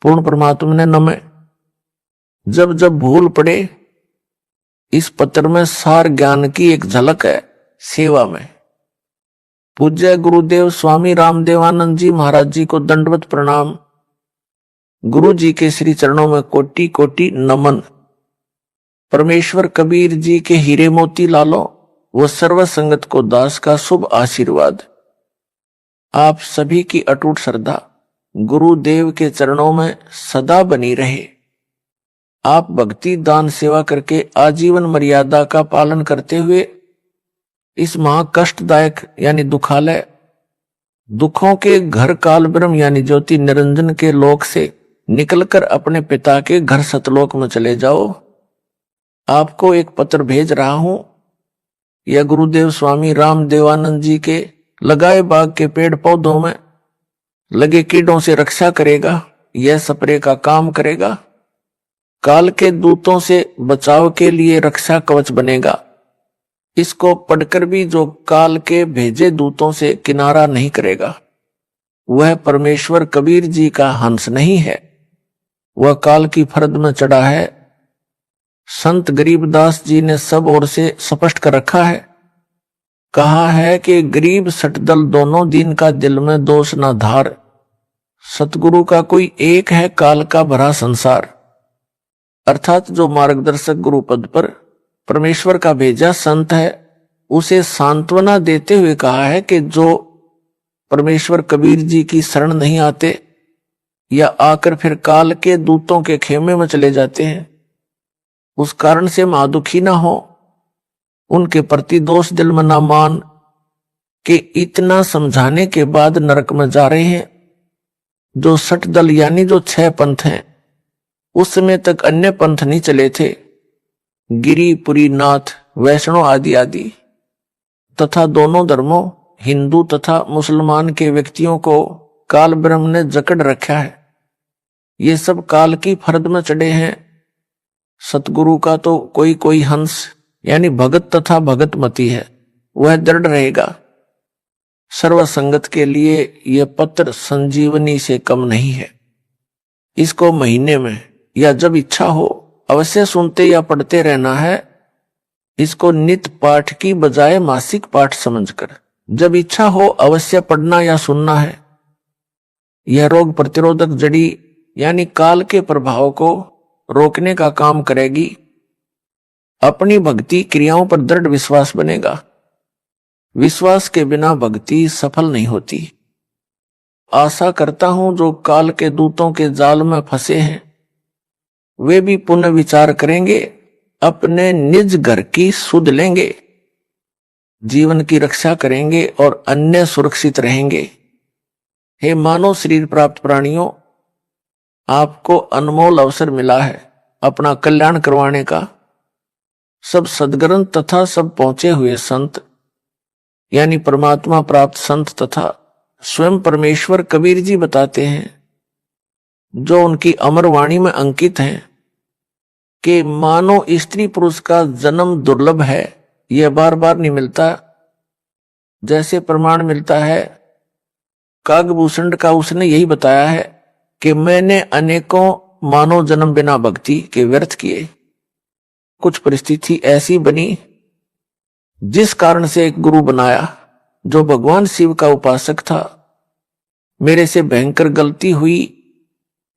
पूर्ण परमात्मा ने नमः। जब जब भूल पड़े, इस पत्र में सार ज्ञान की एक झलक है सेवा में। पूज्य गुरुदेव स्वामी रामदेवानंद जी महाराज जी को दंडवत प्रणाम। गुरु जी के श्री चरणों में कोटि कोटि नमन। परमेश्वर कबीर जी के हीरे मोती लालो व सर्व संगत को दास का शुभ आशीर्वाद। आप सभी की अटूट श्रद्धा गुरुदेव के चरणों में सदा बनी रहे। आप भक्ति दान सेवा करके आजीवन मर्यादा का पालन करते हुए इस महाकष्टदायक यानी दुखालय दुखों के घर काल ब्रह्म यानी ज्योति निरंजन के लोक से निकलकर अपने पिता के घर सतलोक में चले जाओ। आपको एक पत्र भेज रहा हूं। यह गुरुदेव स्वामी रामदेवानंद जी के लगाए बाग के पेड़ पौधों में लगे कीड़ों से रक्षा करेगा। यह स्प्रे का काम करेगा। काल के दूतों से बचाव के लिए रक्षा कवच बनेगा। इसको पढ़कर भी जो काल के भेजे दूतों से किनारा नहीं करेगा, वह परमेश्वर कबीर जी का हंस नहीं है, वह काल की फरद में चढ़ा है। संत गरीबदास जी ने सब ओर से स्पष्ट कर रखा है। कहा है कि गरीब सटदल दोनों दिन का दिल में दोष ना धार। सतगुरु का कोई एक है काल का भरा संसार। अर्थात जो मार्गदर्शक गुरु पद पर परमेश्वर का भेजा संत है, उसे सांत्वना देते हुए कहा है कि जो परमेश्वर कबीर जी की शरण नहीं आते या आकर फिर काल के दूतों के खेमे में चले जाते हैं, उस कारण से महादुखी ना हो। उनके प्रति दोष दिल में ना मान कि इतना समझाने के बाद नरक में जा रहे हैं। जो 60 दल यानी जो 6 पंथ हैं, उस समय तक अन्य पंथ नहीं चले थे। गिरी पुरी नाथ वैष्णव आदि आदि तथा दोनों धर्मों हिंदू तथा मुसलमान के व्यक्तियों को काल ब्रह्म ने जकड़ रखा है। ये सब काल की फरद में चढ़े हैं। सतगुरु का तो कोई कोई हंस यानी भगत तथा भगतमती है, वह दृढ़ रहेगा। सर्व संगत के लिए यह पत्र संजीवनी से कम नहीं है। इसको महीने में या जब इच्छा हो अवश्य सुनते या पढ़ते रहना है। इसको नित्य पाठ की बजाय मासिक पाठ समझकर जब इच्छा हो अवश्य पढ़ना या सुनना है। यह रोग प्रतिरोधक जड़ी यानी काल के प्रभाव को रोकने का काम करेगी। अपनी भक्ति क्रियाओं पर दृढ़ विश्वास बनेगा। विश्वास के बिना भक्ति सफल नहीं होती। आशा करता हूं जो काल के दूतों के जाल में फंसे हैं, वे भी पुनः विचार करेंगे, अपने निज घर की सुध लेंगे, जीवन की रक्षा करेंगे और अन्य सुरक्षित रहेंगे। हे मानव शरीर प्राप्त प्राणियों, आपको अनमोल अवसर मिला है अपना कल्याण करवाने का। सब सद्ग्रंथ तथा सब पहुंचे हुए संत यानी परमात्मा प्राप्त संत तथा स्वयं परमेश्वर कबीर जी बताते हैं, जो उनकी अमर वाणी में अंकित हैं, कि मानो स्त्री पुरुष का जन्म दुर्लभ है, यह बार बार नहीं मिलता। जैसे प्रमाण मिलता है कागभूषण का, उसने यही बताया है कि मैंने अनेकों मानव जन्म बिना भक्ति के व्यर्थ किए। कुछ परिस्थिति ऐसी बनी जिस कारण से एक गुरु बनाया जो भगवान शिव का उपासक था। मेरे से भयंकर गलती हुई,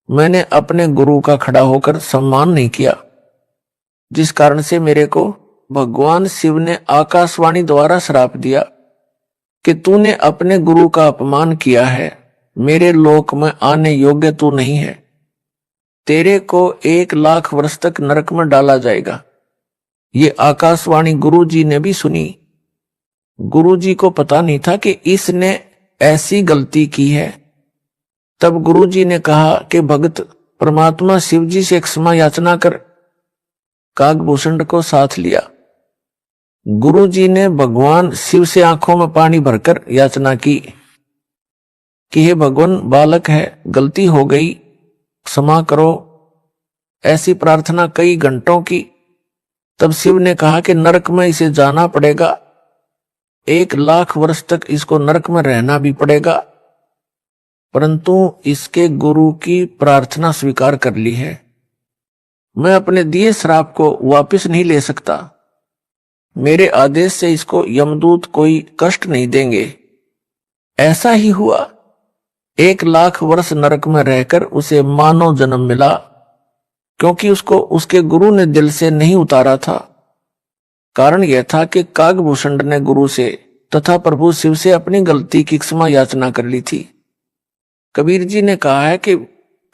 मैंने अपने गुरु का खड़ा होकर सम्मान नहीं किया, जिस कारण से मेरे को भगवान शिव ने आकाशवाणी द्वारा श्राप दिया कि तूने अपने गुरु का अपमान किया है, मेरे लोक में आने योग्य तू नहीं है, तेरे को 1 लाख वर्ष तक नरक में डाला जाएगा। ये आकाशवाणी गुरु जी ने भी सुनी। गुरु जी को पता नहीं था कि इसने ऐसी गलती की है। तब गुरु जी ने कहा कि भक्त परमात्मा शिव जी से क्षमा याचना कर। कागभूषण को साथ लिया। गुरु जी ने भगवान शिव से आंखों में पानी भरकर याचना की कि हे भगवान, बालक है, गलती हो गई, क्षमा करो। ऐसी प्रार्थना कई घंटों की। तब शिव ने कहा कि नरक में इसे जाना पड़ेगा, 1 लाख वर्ष तक इसको नरक में रहना भी पड़ेगा। परंतु इसके गुरु की प्रार्थना स्वीकार कर ली है। मैं अपने दिए श्राप को वापस नहीं ले सकता। मेरे आदेश से इसको यमदूत कोई कष्ट नहीं देंगे। ऐसा ही हुआ। 1,00,000 वर्ष नरक में रहकर उसे मानव जन्म मिला, क्योंकि उसको उसके गुरु ने दिल से नहीं उतारा था। कारण यह था कि कागभूषण ने गुरु से तथा प्रभु शिव से अपनी गलती की क्षमा याचना कर ली थी। कबीर जी ने कहा है कि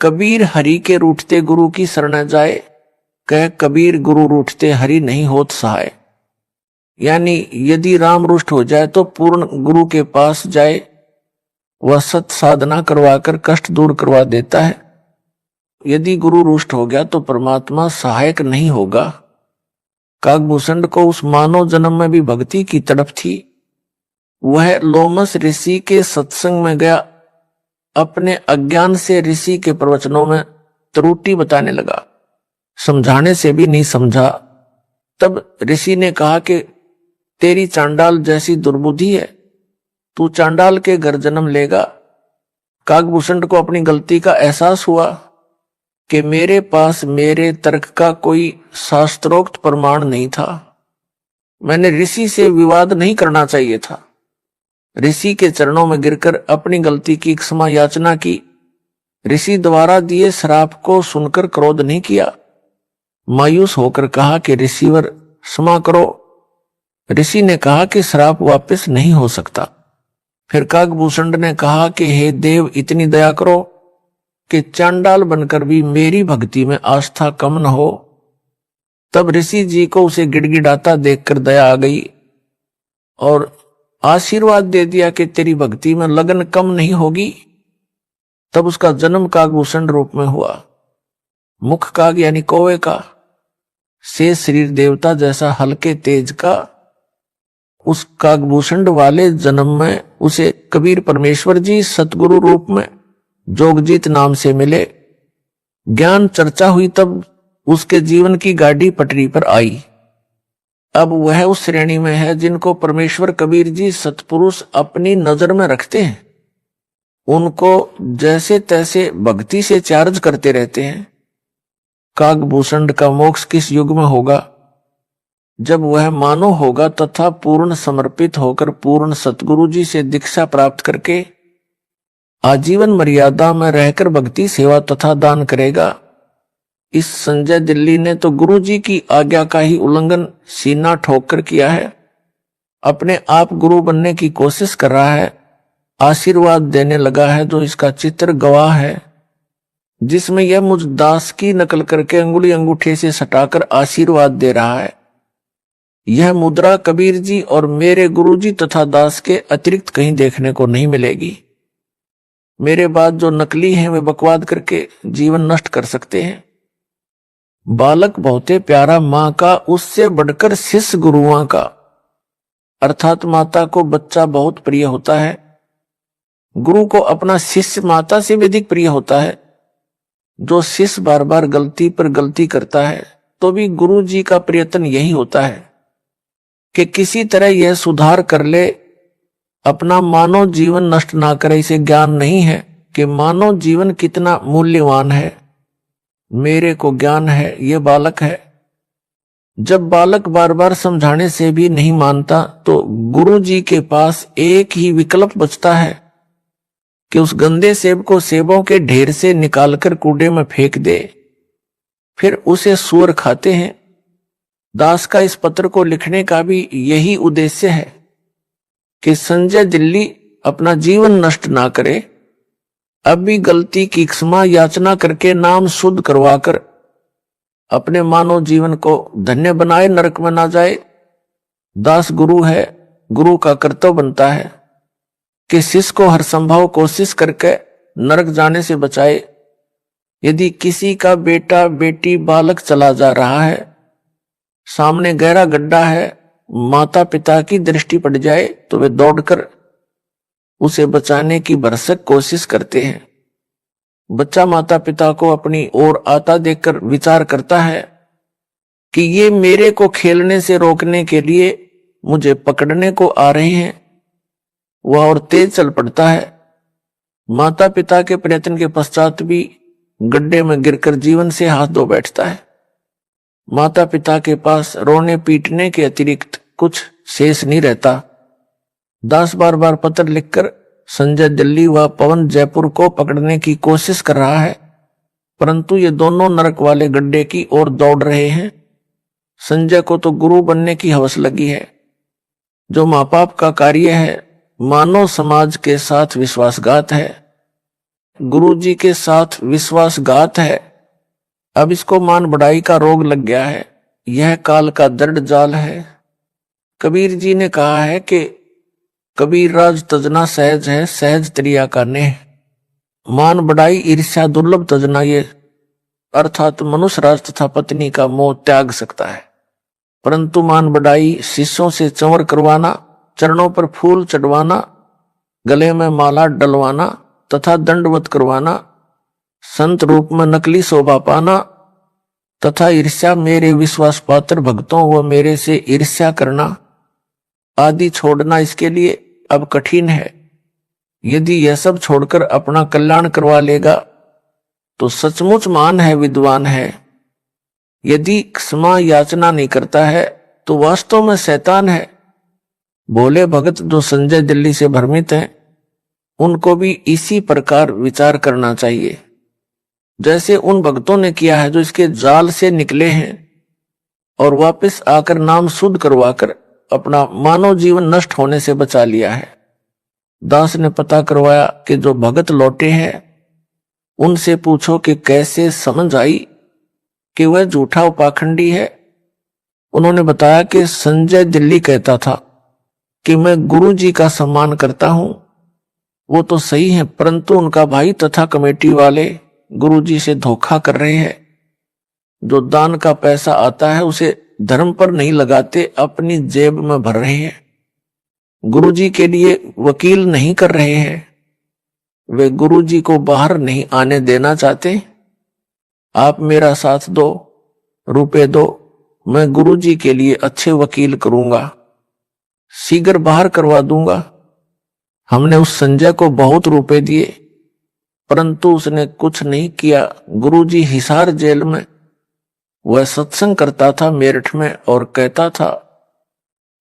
कबीर हरि के रूठते गुरु की शरण जाए, कह कबीर गुरु रूठते हरि नहीं होत सहाय। यानी यदि राम रुष्ट हो जाए तो पूर्ण गुरु के पास जाए, वह सत साधना करवाकर कष्ट दूर करवा देता है। यदि गुरु रुष्ट हो गया तो परमात्मा सहायक नहीं होगा। कागभूषण को उस मानव जन्म में भी भक्ति की तड़प थी। वह लोमस ऋषि के सत्संग में गया, अपने अज्ञान से ऋषि के प्रवचनों में त्रुटि बताने लगा, समझाने से भी नहीं समझा। तब ऋषि ने कहा कि तेरी चांडाल जैसी दुर्बुद्धि है, तू चांडाल के घर जन्म लेगा। कागभूषण को अपनी गलती का एहसास हुआ कि मेरे पास मेरे तर्क का कोई शास्त्रोक्त प्रमाण नहीं था। मैंने ऋषि से विवाद नहीं करना चाहिए था। ऋषि के चरणों में गिरकर अपनी गलती की क्षमा याचना की। ऋषि द्वारा दिए श्राप को सुनकर क्रोध नहीं किया। मायूस होकर कहा कि ऋषिवर क्षमा करो। ऋषि ने कहा कि श्राप वापस नहीं हो सकता। फिर कागभूषण ने कहा कि हे देव, इतनी दया करो कि चांडाल बनकर भी मेरी भक्ति में आस्था कम न हो। तब ऋषि जी को उसे गिड़गिड़ाता देखकर दया आ गई और आशीर्वाद दे दिया कि तेरी भक्ति में लगन कम नहीं होगी। तब उसका जन्म कागभूषण रूप में हुआ। मुख काग यानी कौवे का, से शरीर देवता जैसा हल्के तेज का। उस कागभूषण वाले जन्म में उसे कबीर परमेश्वर जी सतगुरु रूप में जोगजीत नाम से मिले। ज्ञान चर्चा हुई तब उसके जीवन की गाड़ी पटरी पर आई। अब वह उस श्रेणी में है जिनको परमेश्वर कबीर जी सतपुरुष अपनी नजर में रखते हैं। उनको जैसे तैसे भक्ति से चार्ज करते रहते हैं। कागभूषण का मोक्ष किस युग में होगा? जब वह मानव होगा तथा पूर्ण समर्पित होकर पूर्ण सतगुरु जी से दीक्षा प्राप्त करके आजीवन मर्यादा में रहकर भक्ति सेवा तथा दान करेगा। इस संजय दिल्ली ने तो गुरु जी की आज्ञा का ही उल्लंघन सीना ठोक कर किया है। अपने आप गुरु बनने की कोशिश कर रहा है, आशीर्वाद देने लगा है जो इसका चित्र गवाह है, जिसमें यह मुझ दास की नकल करके अंगुली अंगूठे से सटाकर आशीर्वाद दे रहा है। यह मुद्रा कबीर जी और मेरे गुरु जी तथा दास के अतिरिक्त कहीं देखने को नहीं मिलेगी। मेरे बाद जो नकली हैं वे बकवाद करके जीवन नष्ट कर सकते हैं। बालक बहुते प्यारा माँ का, उससे बढ़कर शिष्य गुरुओं का। अर्थात माता को बच्चा बहुत प्रिय होता है, गुरु को अपना शिष्य माता से भी अधिक प्रिय होता है। जो शिष्य बार बार गलती पर गलती करता है तो भी गुरु जी का प्रयत्न यही होता है कि किसी तरह यह सुधार कर ले, अपना मानव जीवन नष्ट ना करे। इसे ज्ञान नहीं है कि मानव जीवन कितना मूल्यवान है। मेरे को ज्ञान है, ये बालक है। जब बालक बार बार समझाने से भी नहीं मानता तो गुरु जी के पास एक ही विकल्प बचता है कि उस गंदे सेब को सेबों के ढेर से निकालकर कूड़े में फेंक दे, फिर उसे सूअर खाते हैं। दास का इस पत्र को लिखने का भी यही उद्देश्य है कि संजय दिल्ली अपना जीवन नष्ट ना करे, अब भी गलती की क्षमा याचना करके नाम शुद्ध करवाकर अपने मानव जीवन को धन्य बनाए, नरक में ना जाए। दास गुरु है, गुरु का कर्तव्य बनता है कि शिष्य को हर संभव कोशिश करके नरक जाने से बचाए। यदि किसी का बेटा बेटी बालक चला जा रहा है, सामने गहरा गड्ढा है, माता पिता की दृष्टि पड़ जाए तो वे दौड़कर उसे बचाने की भरसक कोशिश करते हैं। बच्चा माता पिता को अपनी ओर आता देखकर विचार करता है कि ये मेरे को खेलने से रोकने के लिए मुझे पकड़ने को आ रहे हैं। वह और तेज चल पड़ता है। माता पिता के प्रयत्न के पश्चात भी गड्ढे में गिरकर जीवन से हाथ धो बैठता है। माता पिता के पास रोने पीटने के अतिरिक्त कुछ शेष नहीं रहता। दास बार बार पत्र लिखकर संजय दिल्ली व पवन जयपुर को पकड़ने की कोशिश कर रहा है, परंतु ये दोनों नरक वाले गड्ढे की ओर दौड़ रहे हैं। संजय को तो गुरु बनने की हवस लगी है। जो माँ बाप का कार्य है मानव समाज के साथ विश्वासघात है, गुरु जी के साथ विश्वासघात है। अब इसको मान बढ़ाई का रोग लग गया है। यह काल का दर्द जाल है। कबीर जी ने कहा है कि कबीर राज तजना सहज है, सहज त्रिया का नेह। मान बढ़ाई ईर्ष्या दुर्लभ तजना, ये अर्थात मनुष्य राज तथा पत्नी का मोह त्याग सकता है, परंतु मान बढ़ाई शिष्यों से चंवर करवाना, चरणों पर फूल चढ़वाना, गले में माला डलवाना तथा दंडवत करवाना, संत रूप में नकली शोभा पाना तथा ईर्ष्या मेरे विश्वास पात्र भक्तों व मेरे से ईर्ष्या करना आदि छोड़ना इसके लिए अब कठिन है। यदि यह सब छोड़कर अपना कल्याण करवा लेगा तो सचमुच महान है, विद्वान है। यदि क्षमा याचना नहीं करता है तो वास्तव में शैतान है। भोले भगत जो संजय दिल्ली से भ्रमित हैं, उनको भी इसी प्रकार विचार करना चाहिए जैसे उन भक्तों ने किया है जो इसके जाल से निकले हैं और वापस आकर नाम शुद्ध करवाकर अपना मानव जीवन नष्ट होने से बचा लिया है। दास ने पता करवाया कि जो भगत लौटे हैं उनसे पूछो कि कैसे समझ आई कि वह झूठा उपाखंडी है। उन्होंने बताया कि संजय दिल्ली कहता था कि मैं गुरु जी का सम्मान करता हूं। वो तो सही है, परंतु उनका भाई तथा कमेटी वाले गुरु जी से धोखा कर रहे हैं। जो दान का पैसा आता है उसे धर्म पर नहीं लगाते, अपनी जेब में भर रहे हैं। गुरु जी के लिए वकील नहीं कर रहे हैं। वे गुरु जी को बाहर नहीं आने देना चाहते। आप मेरा साथ दो, रुपए दो, मैं गुरु जी के लिए अच्छे वकील करूंगा, शीघ्र बाहर करवा दूंगा। हमने उस संजय को बहुत रुपए दिए, परंतु उसने कुछ नहीं किया। गुरुजी हिसार जेल में वह सत्संग करता था मेरठ में और कहता था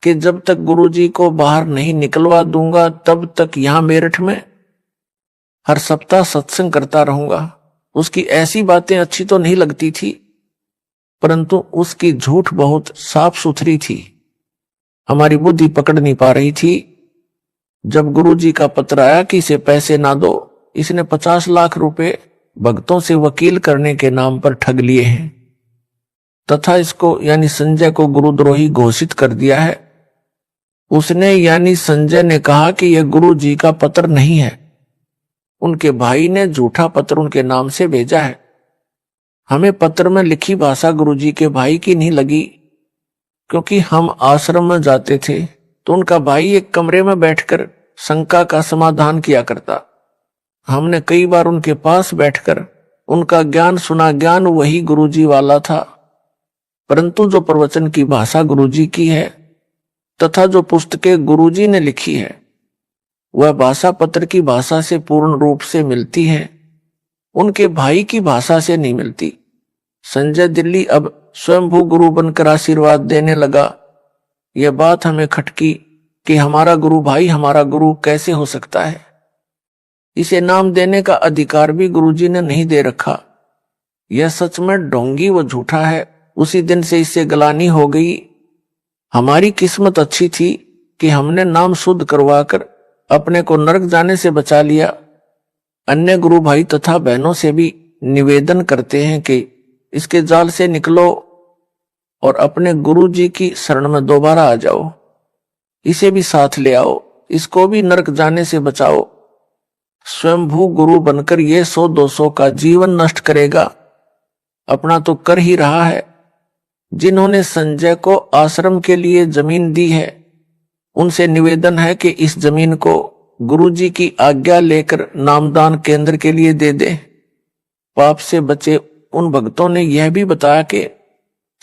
कि जब तक गुरुजी को बाहर नहीं निकलवा दूंगा तब तक यहां मेरठ में हर सप्ताह सत्संग करता रहूंगा। उसकी ऐसी बातें अच्छी तो नहीं लगती थी, परंतु उसकी झूठ बहुत साफ सुथरी थी। हमारी बुद्धि पकड़ नहीं पा रही थी। जब गुरुजी का पत्र आया कि इसे पैसे ना दो, इसने 50 लाख रुपए भक्तों से वकील करने के नाम पर ठग लिए हैं तथा इसको यानी संजय को गुरुद्रोही घोषित कर दिया है। उसने यानी संजय ने कहा कि यह गुरु जी का पत्र नहीं है, उनके भाई ने झूठा पत्र उनके नाम से भेजा है। हमें पत्र में लिखी भाषा गुरु जी के भाई की नहीं लगी, क्योंकि हम आश्रम में जाते थे तो उनका भाई एक कमरे में बैठकर शंका का समाधान किया करता। हमने कई बार उनके पास बैठकर उनका ज्ञान सुना। ज्ञान वही गुरुजी वाला था, परंतु जो प्रवचन की भाषा गुरुजी की है तथा जो पुस्तकें गुरुजी ने लिखी है वह भाषा पत्र की भाषा से पूर्ण रूप से मिलती है, उनके भाई की भाषा से नहीं मिलती। संजय दिल्ली अब स्वयंभू गुरु बनकर आशीर्वाद देने लगा। यह बात हमें खटकी कि हमारा गुरु भाई हमारा गुरु कैसे हो सकता है। इसे नाम देने का अधिकार भी गुरुजी ने नहीं दे रखा। यह सच में ढोंगी व झूठा है। उसी दिन से इससे गलानी हो गई। हमारी किस्मत अच्छी थी कि हमने नाम शुद्ध करवाकर अपने को नरक जाने से बचा लिया। अन्य गुरु भाई तथा बहनों से भी निवेदन करते हैं कि इसके जाल से निकलो और अपने गुरु जी की शरण में दोबारा आ जाओ। इसे भी साथ ले आओ, इसको भी नरक जाने से बचाओ। स्वयंभू गुरु बनकर ये 100-200 का जीवन नष्ट करेगा, अपना तो कर ही रहा है। जिन्होंने संजय को आश्रम के लिए जमीन दी है उनसे निवेदन है कि इस जमीन को गुरुजी की आज्ञा लेकर नामदान केंद्र के लिए दे दे, पाप से बचे। उन भक्तों ने यह भी बताया कि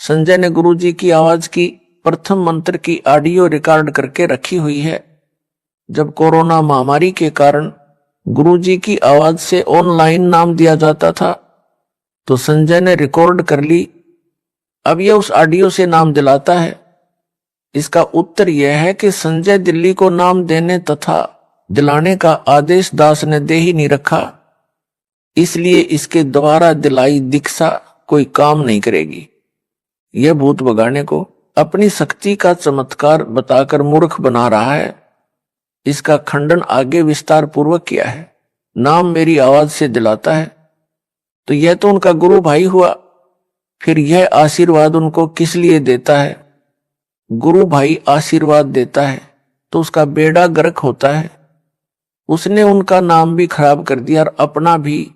संजय ने गुरुजी की आवाज की प्रथम मंत्र की ऑडियो रिकॉर्ड करके रखी हुई है। जब कोरोना महामारी के कारण गुरुजी की आवाज से ऑनलाइन नाम दिया जाता था, तो संजय ने रिकॉर्ड कर ली। अब यह उस ऑडियो से नाम दिलाता है। इसका उत्तर यह है कि संजय दिल्ली को नाम देने तथा दिलाने का आदेश दास ने दे ही नहीं रखा, इसलिए इसके द्वारा दिलाई दीक्षा कोई काम नहीं करेगी। यह भूत भगाने को अपनी शक्ति का चमत्कार बताकर मूर्ख बना रहा है। इसका खंडन आगे विस्तार पूर्वक किया है। नाम मेरी आवाज से दिलाता है, तो यह तो उनका गुरु भाई हुआ, फिर यह आशीर्वाद उनको किस लिए देता है? गुरु भाई आशीर्वाद देता है तो उसका बेड़ा गर्क होता है। उसने उनका नाम भी खराब कर दिया और अपना भी,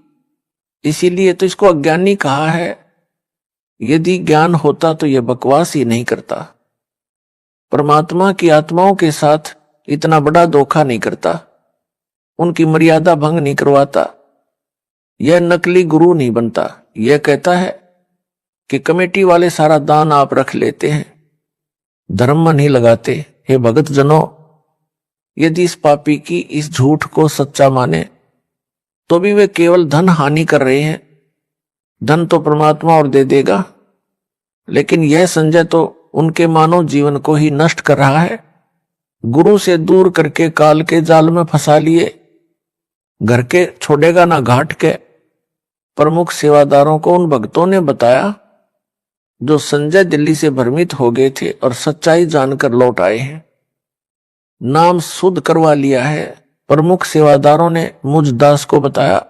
इसीलिए तो इसको अज्ञानी कहा है। यदि ज्ञान होता तो यह बकवास ही नहीं करता। परमात्मा की आत्माओं के साथ इतना बड़ा धोखा नहीं करता, उनकी मर्यादा भंग नहीं करवाता। यह नकली गुरु नहीं बनता। यह कहता है कि कमेटी वाले सारा दान आप रख लेते हैं, धर्म नहीं लगाते। हे भगत जनों, यदि इस पापी की इस झूठ को सच्चा माने तो भी वे केवल धन हानि कर रहे हैं। धन तो परमात्मा और दे देगा, लेकिन यह संजय तो उनके मानव जीवन को ही नष्ट कर रहा है। गुरु से दूर करके काल के जाल में फंसा लिए, घर के छोड़ेगा ना घाट के। प्रमुख सेवादारों को उन भक्तों ने बताया जो संजय दिल्ली से भ्रमित हो गए थे और सच्चाई जानकर लौट आए हैं। नाम शुद्ध करवा लिया है। प्रमुख सेवादारों ने मुझ दास को बताया।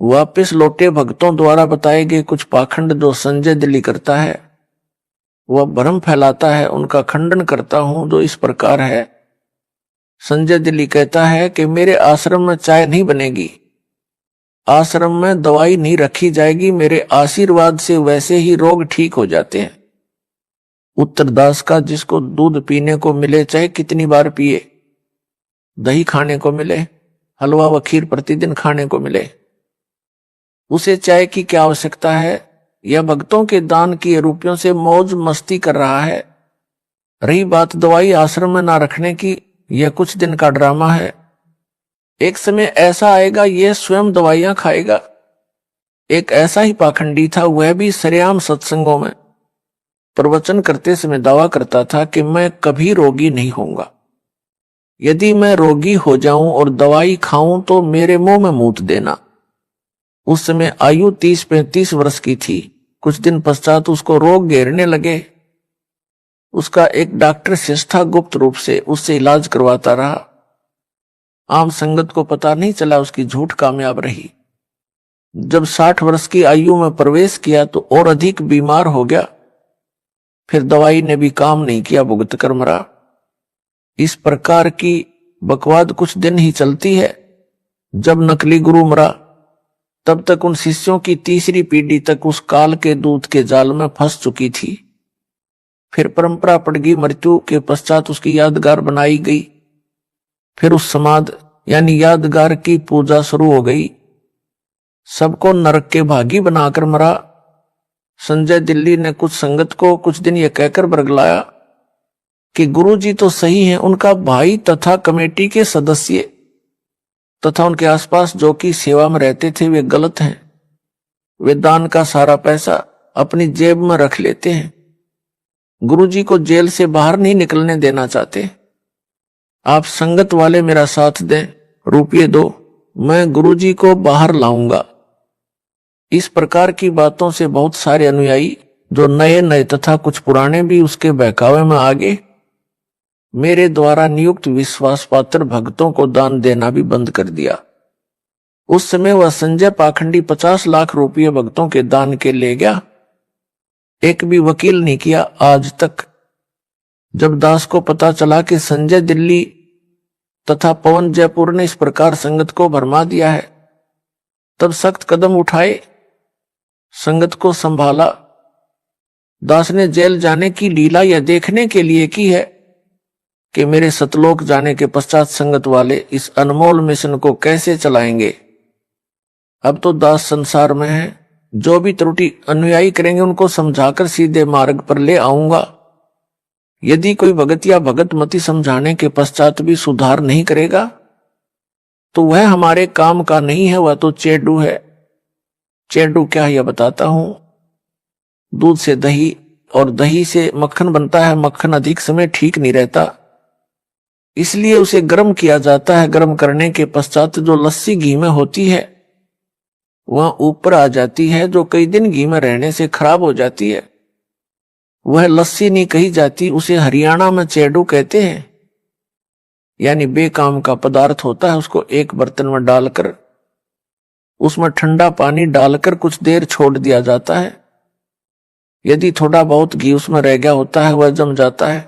वापस लौटे भक्तों द्वारा बताए गए कुछ पाखंड जो संजय दिल्ली करता है, वह भ्रम फैलाता है, उनका खंडन करता हूं, जो इस प्रकार है। संजय दिल्ली कहता है कि मेरे आश्रम में चाय नहीं बनेगी, आश्रम में दवाई नहीं रखी जाएगी, मेरे आशीर्वाद से वैसे ही रोग ठीक हो जाते हैं। उत्तरदास का जिसको दूध पीने को मिले चाहे कितनी बार पिए, दही खाने को मिले, हलवा व खीर प्रतिदिन खाने को मिले, उसे चाय की क्या आवश्यकता है? यह भक्तों के दान किए रुपयों से मौज मस्ती कर रहा है। रही बात दवाई आश्रम में ना रखने की, यह कुछ दिन का ड्रामा है। एक समय ऐसा आएगा यह स्वयं दवाइयां खाएगा। एक ऐसा ही पाखंडी था, वह भी सरेआम सत्संगों में प्रवचन करते समय दावा करता था कि मैं कभी रोगी नहीं होऊंगा। यदि मैं रोगी हो जाऊं और दवाई खाऊं तो मेरे मुंह में मूत देना। उस समय आयु 30-35 वर्ष की थी। कुछ दिन पश्चात उसको रोग घेरने लगे। उसका एक डॉक्टर शिष्टा गुप्त रूप से उससे इलाज करवाता रहा। आम संगत को पता नहीं चला, उसकी झूठ कामयाब रही। जब 60 वर्ष की आयु में प्रवेश किया तो और अधिक बीमार हो गया। फिर दवाई ने भी काम नहीं किया, भुगत कर मरा। इस प्रकार की बकवाद कुछ दिन ही चलती है। जब नकली गुरु मरा तब तक उन शिष्यों की तीसरी पीढ़ी तक उस काल के दूत के जाल में फंस चुकी थी। फिर परंपरा पड़ गई, मृत्यु के पश्चात उसकी यादगार बनाई गई। फिर उस समाध यानी यादगार की पूजा शुरू हो गई। सबको नरक के भागी बनाकर मरा। संजय दिल्ली ने कुछ संगत को कुछ दिन यह कहकर बरगलाया कि गुरुजी तो सही हैं, उनका भाई तथा कमेटी के सदस्य तथा उनके आसपास जो कि सेवा में रहते थे वे गलत हैं। वे दान का सारा पैसा अपनी जेब में रख लेते हैं। गुरुजी को जेल से बाहर नहीं निकलने देना चाहते। आप संगत वाले मेरा साथ दें, रुपये दो, मैं गुरुजी को बाहर लाऊंगा। इस प्रकार की बातों से बहुत सारे अनुयायी जो नए नए तथा कुछ पुराने भी उसके बहकावे में आ गए। मेरे द्वारा नियुक्त विश्वास पात्र भक्तों को दान देना भी बंद कर दिया। उस समय वह संजय पाखंडी 50 लाख रुपये भक्तों के दान के ले गया। एक भी वकील नहीं किया आज तक। जब दास को पता चला कि संजय दिल्ली तथा पवन जयपुर ने इस प्रकार संगत को भरमा दिया है, तब सख्त कदम उठाए, संगत को संभाला। दास ने जेल जाने की लीला यह देखने के लिए की है कि मेरे सतलोक जाने के पश्चात संगत वाले इस अनमोल मिशन को कैसे चलाएंगे। अब तो दास संसार में है, जो भी त्रुटि अनुयायी करेंगे उनको समझाकर सीधे मार्ग पर ले आऊंगा। यदि कोई भगत या भगत मति समझाने के पश्चात भी सुधार नहीं करेगा तो वह हमारे काम का नहीं है, वह तो चेडू है। चेडू क्या है यह बताता हूं। दूध से दही और दही से मक्खन बनता है। मक्खन अधिक समय ठीक नहीं रहता, इसलिए उसे गर्म किया जाता है। गर्म करने के पश्चात जो लस्सी घी में होती है वह ऊपर आ जाती है, जो कई दिन घी में रहने से खराब हो जाती है। वह लस्सी नहीं कही जाती, उसे हरियाणा में चेडू कहते हैं। यानी बेकाम का पदार्थ होता है। उसको एक बर्तन में डालकर उसमें ठंडा पानी डालकर कुछ देर छोड़ दिया जाता है। यदि थोड़ा बहुत घी उसमें रह गया होता है वह जम जाता है।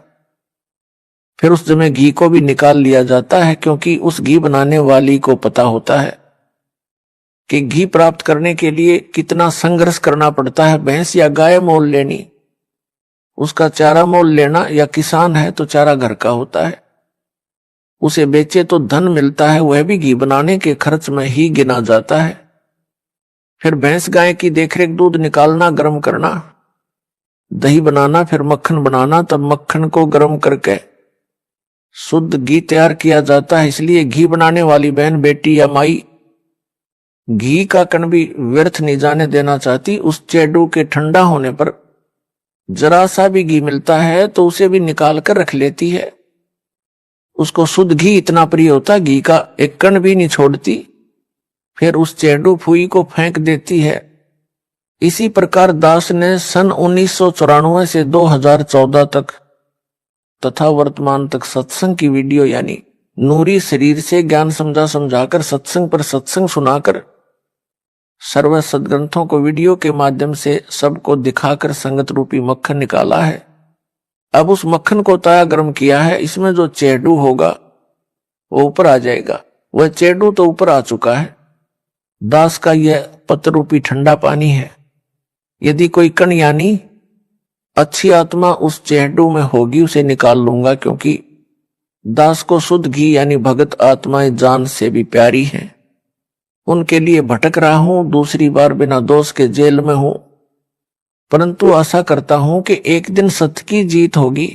फिर उस जमे घी को भी निकाल लिया जाता है, क्योंकि उस घी बनाने वाली को पता होता है कि घी प्राप्त करने के लिए कितना संघर्ष करना पड़ता है। भैंस या गाय मोल लेनी, उसका चारा मोल लेना, या किसान है तो चारा घर का होता है, उसे बेचे तो धन मिलता है, वह भी घी बनाने के खर्च में ही गिना जाता है। फिर भैंस गाय की देखरेख, दूध निकालना, गर्म करना, दही बनाना, फिर मक्खन बनाना, तब मक्खन को गर्म करके शुद्ध घी तैयार किया जाता है। इसलिए घी बनाने वाली बहन, बेटी या माई घी का कण भी व्यर्थ नहीं जाने देना चाहती। उस चेडू के ठंडा होने पर जरा सा भी घी मिलता है तो उसे भी निकाल कर रख लेती है। उसको शुद्ध घी इतना प्रिय होता, घी का एक कण भी नहीं छोड़ती। फिर उस चेडू फुई को फेंक देती है। इसी प्रकार दास ने सन 1994 से 2014 तक तथा वर्तमान तक सत्संग की वीडियो यानी नूरी शरीर से ज्ञान समझाकर सत्संग पर सत्संग सुनाकर सर्व सदग्रंथों को वीडियो के माध्यम से सबको दिखाकर संगत रूपी मक्खन निकाला है। अब उस मक्खन को ताया गर्म किया है। इसमें जो चेडू होगा वो ऊपर आ जाएगा। वह चेडू तो ऊपर आ चुका है। दास का यह पत्र रूपी ठंडा पानी है। यदि कोई कण यानी अच्छी आत्मा उस चेडू में होगी उसे निकाल लूंगा, क्योंकि दास को शुद्ध घी यानी भगत आत्माएं जान से भी प्यारी हैं। उनके लिए भटक रहा हूं, दूसरी बार बिना दोष के जेल में हूं, परंतु आशा करता हूं कि एक दिन सत्य की जीत होगी।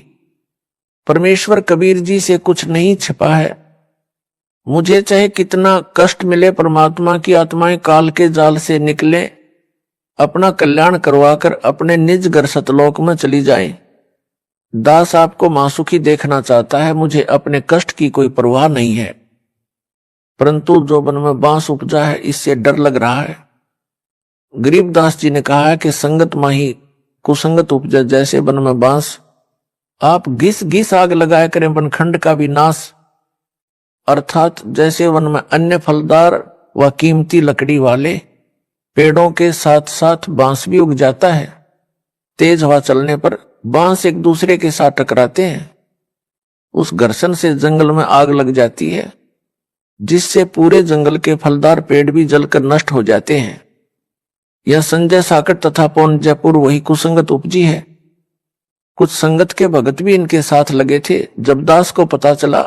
परमेश्वर कबीर जी से कुछ नहीं छिपा है। मुझे चाहे कितना कष्ट मिले, परमात्मा की आत्माएं काल के जाल से निकले, अपना कल्याण करवाकर अपने निज घर सतलोक में चली जाएं। दास आपको मासुखी देखना चाहता है। मुझे अपने कष्ट की कोई परवाह नहीं है, परंतु जो वन में बांस उपजा है इससे डर लग रहा है। गरीबदास जी ने कहा है कि संगत माही कुसंगत उपजा, जैसे वन में बांस। आप घिस घिस आग लगाया करें वनखंड का भी नाश, अर्थात जैसे वन में अन्य फलदार व कीमती लकड़ी वाले पेड़ों के साथ साथ बांस भी उग जाता है। तेज हवा चलने पर बांस एक दूसरे के साथ टकराते हैं। उस घर्षण से जंगल में आग लग जाती है, जिससे पूरे जंगल के फलदार पेड़ भी जलकर नष्ट हो जाते हैं। यह संजय साकट तथा पौन जयपुर वही कुसंगत उपजी है। कुछ संगत के भगत भी इनके साथ लगे थे। जब दास को पता चला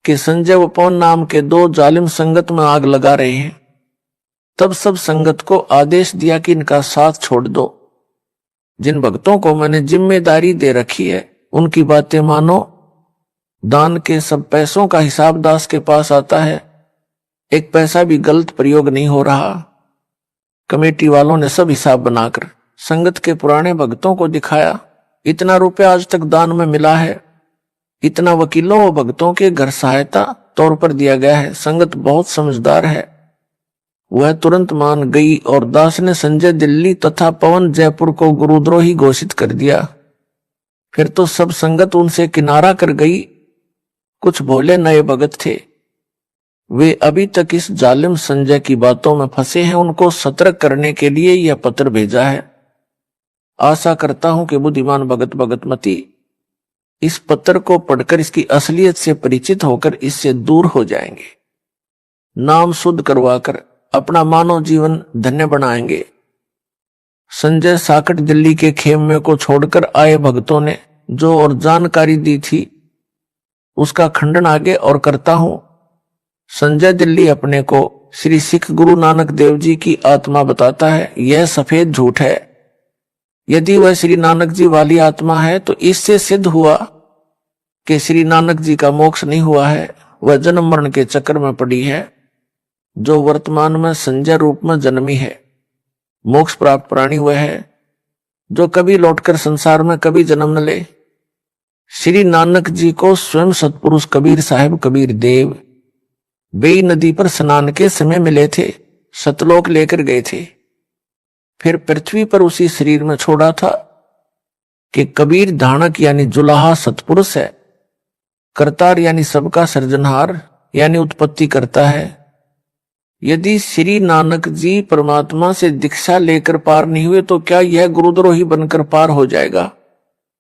कि संजय व पौन नाम के दो जालिम संगत में आग लगा रहे हैं, तब सब संगत को आदेश दिया कि इनका साथ छोड़ दो। जिन भक्तों को मैंने जिम्मेदारी दे रखी है उनकी बातें मानो। दान के सब पैसों का हिसाब दास के पास आता है। एक पैसा भी गलत प्रयोग नहीं हो रहा। कमेटी वालों ने सब हिसाब बनाकर संगत के पुराने भक्तों को दिखाया। इतना रुपया आज तक दान में मिला है, इतना वकीलों व भक्तों के घर सहायता तौर पर दिया गया है। संगत बहुत समझदार है, वह तुरंत मान गई और दास ने संजय दिल्ली तथा पवन जयपुर को गुरुद्रोही घोषित कर दिया। फिर तो सब संगत उनसे किनारा कर गई। कुछ भोले नए भगत थे, वे अभी तक इस जालिम संजय की बातों में फंसे हैं। उनको सतर्क करने के लिए यह पत्र भेजा है। आशा करता हूं कि बुद्धिमान भगतमती इस पत्र को पढ़कर इसकी असलियत से परिचित होकर इससे दूर हो जाएंगे, नाम शुद्ध करवाकर अपना मानव जीवन धन्य बनाएंगे। संजय साकट दिल्ली के खेमे को छोड़कर आए भक्तों ने जो और जानकारी दी थी उसका खंडन आगे और करता हूं। संजय दिल्ली अपने को श्री सिख गुरु नानक देव जी की आत्मा बताता है। यह सफेद झूठ है। यदि वह श्री नानक जी वाली आत्मा है तो इससे सिद्ध हुआ कि श्री नानक जी का मोक्ष नहीं हुआ है। वह जन्म मरण के चक्कर में पड़ी है, जो वर्तमान में संजय रूप में जन्मी है। मोक्ष प्राप्त प्राणी वह है जो कभी लौटकर संसार में कभी जन्म न ले। श्री नानक जी को स्वयं सतपुरुष कबीर साहिब कबीर देव बेई नदी पर स्नान के समय मिले थे, सतलोक लेकर गए थे, फिर पृथ्वी पर उसी शरीर में छोड़ा था कि कबीर धानक यानी जुलाहा सतपुरुष है, करतार यानी सबका सृजनहार यानी उत्पत्ति करता है। यदि श्री नानक जी परमात्मा से दीक्षा लेकर पार नहीं हुए तो क्या यह गुरुद्रोही बनकर पार हो जाएगा?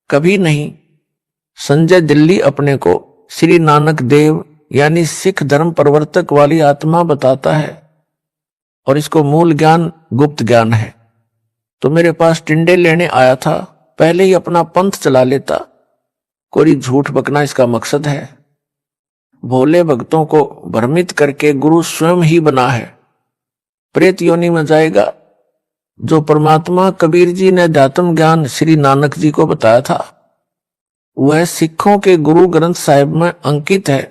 कभी नहीं। संजय दिल्ली अपने को श्री नानक देव यानी सिख धर्म प्रवर्तक वाली आत्मा बताता है और इसको मूल ज्ञान गुप्त ज्ञान है। तो मेरे पास टिंडे लेने आया था, पहले ही अपना पंथ चला लेता। कोई झूठ बकना इसका मकसद है। भोले भक्तों को भ्रमित करके गुरु स्वयं ही बना है। प्रेत योनि में जाएगा। जो परमात्मा कबीर जी ने अध्यात्म ज्ञान श्री नानक जी को बताया था वह सिखों के गुरु ग्रंथ साहिब में अंकित है।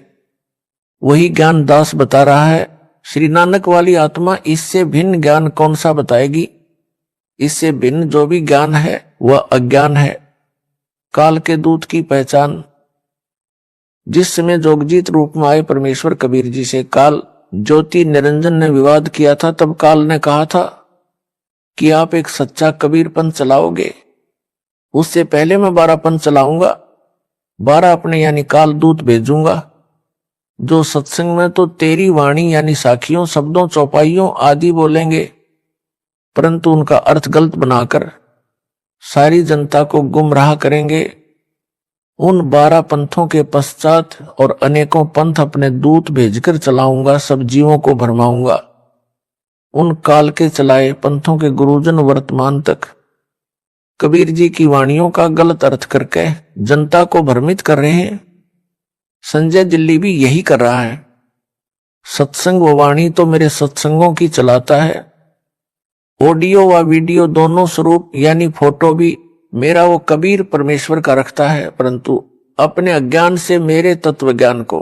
वही ज्ञान दास बता रहा है। श्री नानक वाली आत्मा इससे भिन्न ज्ञान कौन सा बताएगी? इससे भिन्न जो भी ज्ञान है वह अज्ञान है, काल के दूत की पहचान। जिस समय जोगजीत रूप में आए परमेश्वर कबीर जी से काल ज्योति निरंजन ने विवाद किया था, तब काल ने कहा था कि आप एक सच्चा कबीर पंथ चलाओगे, उससे पहले मैं 12 पंथ चलाऊंगा, 12 अपने यानी काल दूत भेजूंगा, जो सत्संग में तो तेरी वाणी यानी साखियों शब्दों चौपाइयों आदि बोलेंगे, परंतु उनका अर्थ गलत बनाकर सारी जनता को गुमराह करेंगे। उन 12 पंथों के पश्चात और अनेकों पंथ अपने दूत भेजकर चलाऊंगा, सब जीवों को भरमाऊंगा। उन काल के चलाए पंथों के गुरुजन वर्तमान तक कबीर जी की वाणियों का गलत अर्थ करके जनता को भ्रमित कर रहे हैं। संजय दिल्ली भी यही कर रहा है। सत्संग व वाणी तो मेरे सत्संगों की चलाता है, ऑडियो व वीडियो दोनों स्वरूप यानी फोटो भी मेरा वो कबीर परमेश्वर का रखता है, परंतु अपने अज्ञान से मेरे तत्व ज्ञान को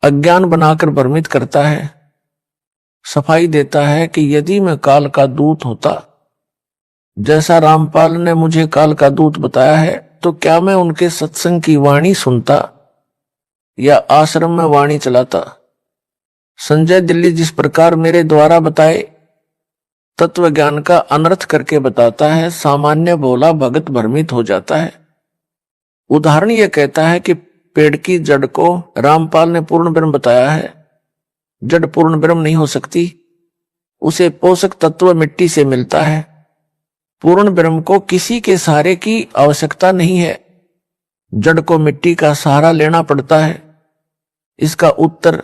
अज्ञान बनाकर भ्रमित करता है। सफाई देता है कि यदि मैं काल का दूत होता, जैसा रामपाल ने मुझे काल का दूत बताया है, तो क्या मैं उनके सत्संग की वाणी सुनता या आश्रम में वाणी चलाता? संजय दिल्ली जिस प्रकार मेरे द्वारा बताए तत्व ज्ञान का अनर्थ करके बताता है, सामान्य भोला भगत भ्रमित हो जाता है। उदाहरण यह कहता है कि पेड़ की जड़ को रामपाल ने पूर्ण ब्रह्म बताया है। जड़ पूर्ण ब्रह्म नहीं हो सकती, उसे पोषक तत्व मिट्टी से मिलता है। पूर्ण ब्रह्म को किसी के सहारे की आवश्यकता नहीं है, जड़ को मिट्टी का सहारा लेना पड़ता है। इसका उत्तर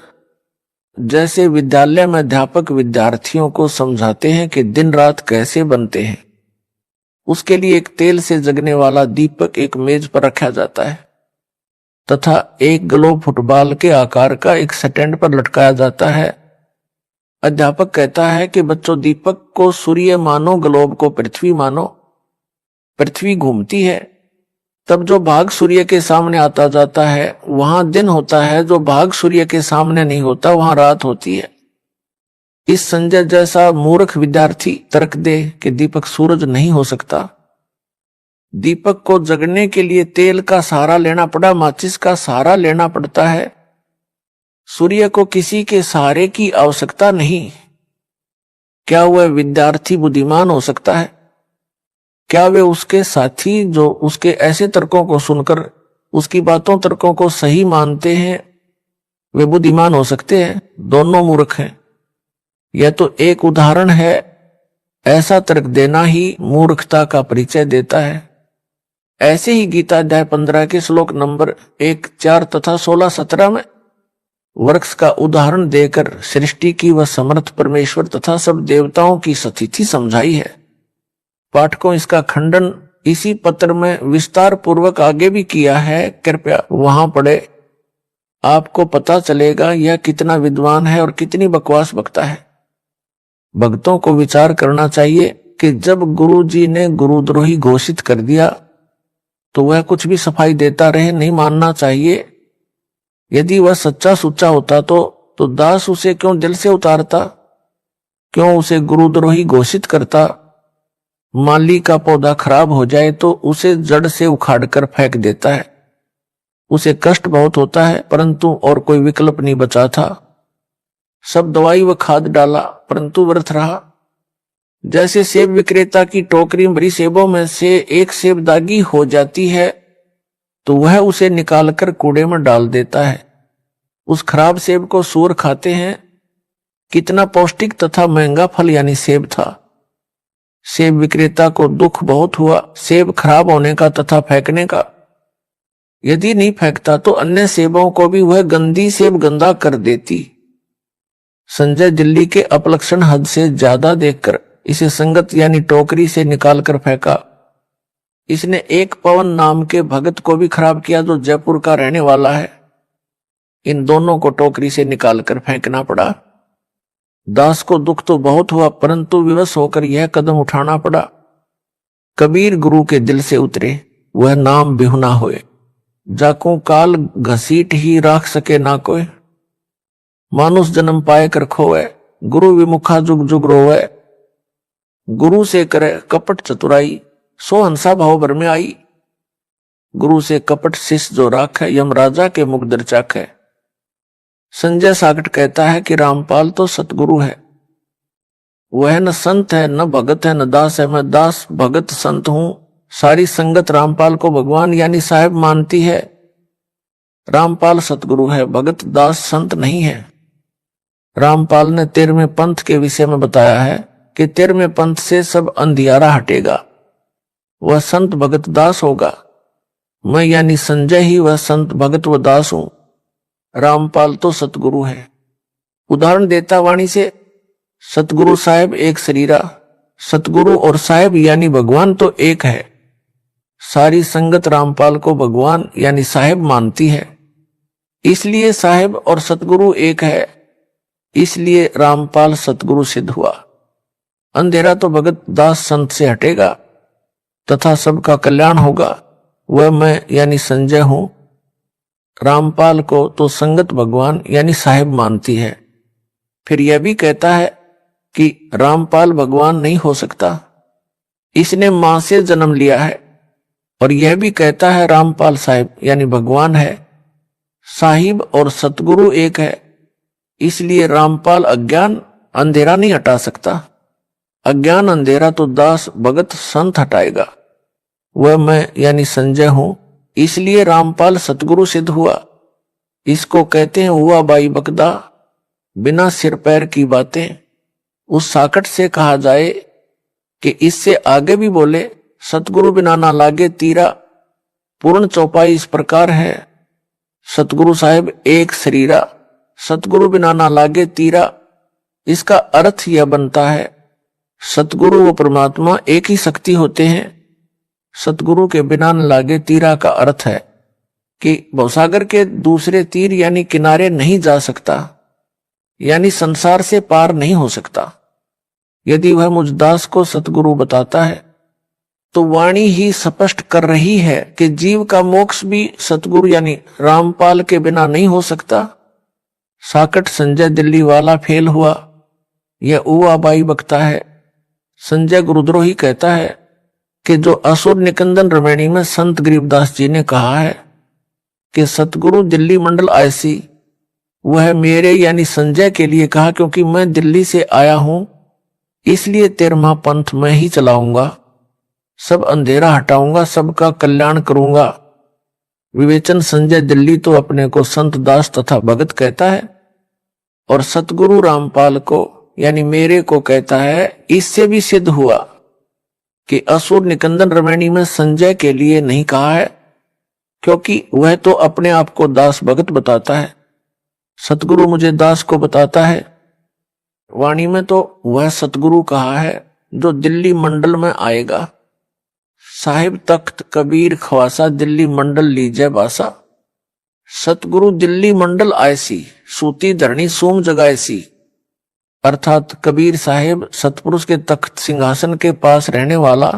जैसे विद्यालय में अध्यापक विद्यार्थियों को समझाते हैं कि दिन रात कैसे बनते हैं, उसके लिए एक तेल से जगने वाला दीपक एक मेज पर रखा जाता है तथा एक ग्लोब फुटबॉल के आकार का एक स्टैंड पर लटकाया जाता है। अध्यापक कहता है कि बच्चों, दीपक को सूर्य मानो, ग्लोब को पृथ्वी मानो। पृथ्वी घूमती है, तब जो भाग सूर्य के सामने आता जाता है वहां दिन होता है, जो भाग सूर्य के सामने नहीं होता वहां रात होती है। इस संजय जैसा मूर्ख विद्यार्थी तर्क दे कि दीपक सूरज नहीं हो सकता। दीपक को जगने के लिए तेल का सहारा लेना पड़ा, माचिस का सहारा लेना पड़ता है। सूर्य को किसी के सहारे की आवश्यकता नहीं। क्या वह विद्यार्थी बुद्धिमान हो सकता है? क्या वे उसके साथी जो उसके ऐसे तर्कों को सुनकर उसकी बातों तर्कों को सही मानते हैं वे बुद्धिमान हो सकते हैं? दोनों मूर्ख हैं। यह तो एक उदाहरण है। ऐसा तर्क देना ही मूर्खता का परिचय देता है। ऐसे ही गीता अध्याय 15 के श्लोक नंबर 1, 4 तथा 16, 17 में वृक्ष का उदाहरण देकर सृष्टि की व समर्थ परमेश्वर तथा सब देवताओं की स्थिति समझाई है। पाठकों इसका खंडन इसी पत्र में विस्तार पूर्वक आगे भी किया है, कृपया वहां पढ़े। आपको पता चलेगा यह कितना विद्वान है और कितनी बकवास बकता है। भक्तों को विचार करना चाहिए कि जब गुरु जी ने गुरुद्रोही घोषित कर दिया तो वह कुछ भी सफाई देता रहे, नहीं मानना चाहिए। यदि वह सच्चा सुच्चा होता तो दास उसे क्यों दिल से उतारता, क्यों उसे गुरुद्रोही घोषित करता। माली का पौधा खराब हो जाए तो उसे जड़ से उखाड़कर फेंक देता है। उसे कष्ट बहुत होता है, परंतु और कोई विकल्प नहीं बचा था। सब दवाई व खाद डाला, परंतु व्यर्थ रहा। जैसे सेब विक्रेता की टोकरी भरी सेबों में से एक सेब दागी हो जाती है तो वह उसे निकालकर कूड़े में डाल देता है। उस खराब सेब को सूअर खाते हैं। कितना पौष्टिक तथा महंगा फल यानी सेब था। सेब विक्रेता को दुख बहुत हुआ सेब खराब होने का तथा फेंकने का। यदि नहीं फेंकता तो अन्य सेबों को भी वह गंदी सेब गंदा कर देती। संजय दिल्ली के अपलक्षण हद से ज्यादा देखकर इसे संगत यानी टोकरी से निकालकर फेंका। इसने एक पवन नाम के भगत को भी खराब किया जो जयपुर का रहने वाला है। इन दोनों को टोकरी से निकालकर फेंकना पड़ा। दास को दुख तो बहुत हुआ, परंतु विवश होकर यह कदम उठाना पड़ा। कबीर गुरु के दिल से उतरे, वह नाम बिहुना होए। जाको काल घसीट ही राख सके ना कोई। मानुष जन्म पाए कर खोए, गुरु विमुखा जुग जुग रोवे। गुरु से करे कपट चतुराई, सो हंसा भाव भर में आई। गुरु से कपट शिष्य जो राख है, यमराजा के मुख दर चाख है। संजय सागट कहता है कि रामपाल तो सतगुरु है। वह न संत है, न भगत है, न दास है। मैं दास भगत संत हूं। सारी संगत रामपाल को भगवान यानी साहेब मानती है। रामपाल सतगुरु है, भगत दास संत नहीं है। रामपाल ने 13वें पंथ के विषय में बताया है कि 13वें पंथ से सब अंधियारा हटेगा, वह संत भगत दास होगा। मैं यानी संजय ही वह संत भगत व दास हूं। रामपाल तो सतगुरु है। उदाहरण देता वाणी से, सतगुरु साहेब एक शरीरा। सतगुरु और साहेब यानी भगवान तो एक है। सारी संगत रामपाल को भगवान यानी साहेब मानती है, इसलिए साहेब और सतगुरु एक है। इसलिए रामपाल सतगुरु सिद्ध हुआ। अंधेरा तो भगत दास संत से हटेगा तथा सबका कल्याण होगा। वह मैं यानी संजय हूं। रामपाल को तो संगत भगवान यानी साहेब मानती है। फिर यह भी कहता है कि रामपाल भगवान नहीं हो सकता, इसने मां से जन्म लिया है। और यह भी कहता है रामपाल साहिब यानी भगवान है। साहिब और सतगुरु एक है, इसलिए रामपाल अज्ञान अंधेरा नहीं हटा सकता। अज्ञान अंधेरा तो दास भगत संत हटाएगा। वह मैं यानी संजय हूं, इसलिए रामपाल सतगुरु सिद्ध हुआ। इसको कहते हैं हुआ बाई बकदा, बिना सिर पैर की बातें। उस साकट से कहा जाए कि इससे आगे भी बोले, सतगुरु बिना ना लागे तीरा। पूर्ण चौपाई इस प्रकार है, सतगुरु साहिब एक शरीरा, सतगुरु बिना ना लागे तीरा। इसका अर्थ यह बनता है, सतगुरु व परमात्मा एक ही शक्ति होते हैं। सतगुरु के बिना न लागे तीरा का अर्थ है कि भवसागर के दूसरे तीर यानी किनारे नहीं जा सकता, यानी संसार से पार नहीं हो सकता। यदि वह मुझ दास को सतगुरु बताता है तो वाणी ही स्पष्ट कर रही है कि जीव का मोक्ष भी सतगुरु यानी रामपाल के बिना नहीं हो सकता। साकट संजय दिल्ली वाला फेल हुआ, यह उवा बाई बकता है। संजय गुरुद्रोही कहता है कि जो असुर निकंदन रमणी में संत गरीबदास जी ने कहा है कि सतगुरु दिल्ली मंडल आयसी, वह मेरे यानी संजय के लिए कहा, क्योंकि मैं दिल्ली से आया हूं, इसलिए 13वां पंथ मैं ही चलाऊंगा। सब अंधेरा हटाऊंगा, सबका कल्याण करूंगा। विवेचन संजय दिल्ली तो अपने को संत दास तथा भगत कहता है और सतगुरु रामपाल को यानी मेरे को कहता है। इससे भी सिद्ध हुआ कि असुर निकंदन रमणी में संजय के लिए नहीं कहा है, क्योंकि वह तो अपने आप को दास भगत बताता है। सतगुरु मुझे दास को बताता है। वाणी में तो वह सतगुरु कहा है जो दिल्ली मंडल में आएगा। साहिब तख्त कबीर खवासा, दिल्ली मंडल लीजे बासा। सतगुरु दिल्ली मंडल आयसी, सूती धरणी सूम जगायसी। अर्थात कबीर साहिब सतपुरुष के तख्त सिंहासन के पास रहने वाला,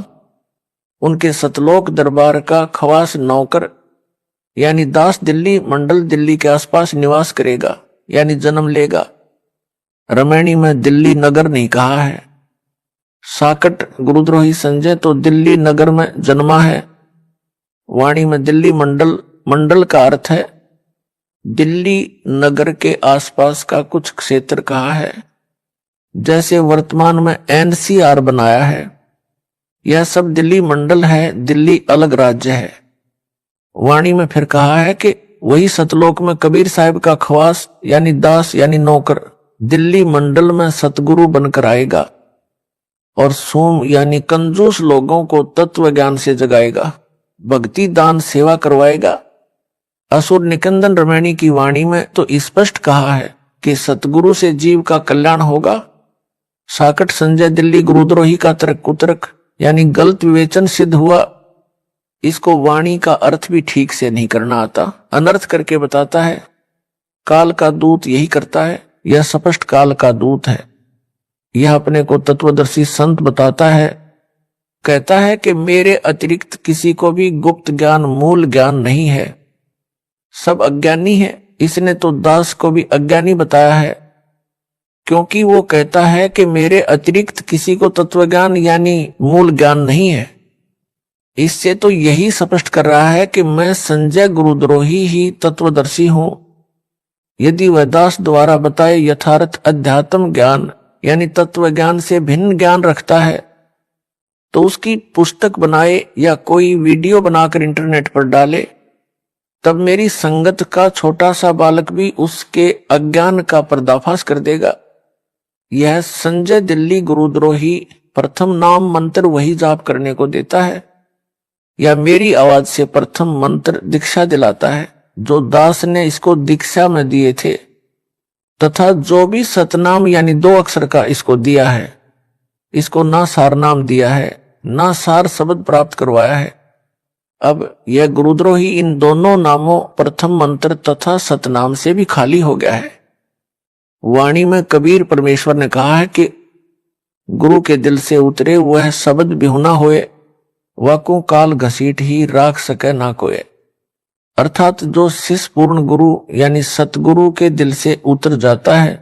उनके सतलोक दरबार का खवास नौकर यानी दास दिल्ली मंडल दिल्ली के आसपास निवास करेगा यानी जन्म लेगा। रमैणी में दिल्ली नगर नहीं कहा है। साकट गुरुद्रोही संजय तो दिल्ली नगर में जन्मा है। वाणी में दिल्ली मंडल, मंडल का अर्थ है दिल्ली नगर के आसपास का कुछ क्षेत्र कहा है। जैसे वर्तमान में एनसीआर बनाया है, यह सब दिल्ली मंडल है, दिल्ली अलग राज्य है। वाणी में फिर कहा है कि वही सतलोक में कबीर साहब का खवास यानी दास यानी नौकर दिल्ली मंडल में सतगुरु बनकर आएगा और सोम यानी कंजूस लोगों को तत्व ज्ञान से जगाएगा, भक्ति दान सेवा करवाएगा। असुर निकंदन रमैणी की वाणी में तो स्पष्ट कहा है कि सतगुरु से जीव का कल्याण होगा। साकट संजय दिल्ली गुरुद्रोही का तर्क कुतर्क यानी गलत विवेचन सिद्ध हुआ। इसको वाणी का अर्थ भी ठीक से नहीं करना आता, अनर्थ करके बताता है। काल का दूत यही करता है, यह स्पष्ट काल का दूत है। यह अपने को तत्वदर्शी संत बताता है, कहता है कि मेरे अतिरिक्त किसी को भी गुप्त ज्ञान मूल ज्ञान नहीं है, सब अज्ञानी है। इसने तो दास को भी अज्ञानी बताया है, क्योंकि वो कहता है कि मेरे अतिरिक्त किसी को तत्व ज्ञान यानी मूल ज्ञान नहीं है। इससे तो यही स्पष्ट कर रहा है कि मैं संजय गुरुद्रोही ही तत्वदर्शी हूं। यदि वह दास द्वारा बताए यथार्थ अध्यात्म ज्ञान यानी तत्व ज्ञान से भिन्न ज्ञान रखता है तो उसकी पुस्तक बनाए या कोई वीडियो बनाकर इंटरनेट पर डाले, तब मेरी संगत का छोटा सा बालक भी उसके अज्ञान का पर्दाफाश कर देगा। यह संजय दिल्ली गुरुद्रोही प्रथम नाम मंत्र वही जाप करने को देता है या मेरी आवाज से प्रथम मंत्र दीक्षा दिलाता है जो दास ने इसको दीक्षा में दिए थे, तथा जो भी सतनाम यानी 2 अक्षर का इसको दिया है, इसको ना सार नाम दिया है, ना सार शब्द प्राप्त करवाया है। अब यह गुरुद्रोही इन दोनों नामों प्रथम मंत्र तथा सतनाम से भी खाली हो गया है। वाणी में कबीर परमेश्वर ने कहा है कि गुरु के दिल से उतरे वह शब्द बिहुना होए, वाको काल घसीट ही राख सके ना कोय। अर्थात जो शिष्य पूर्ण गुरु यानी सतगुरु के दिल से उतर जाता है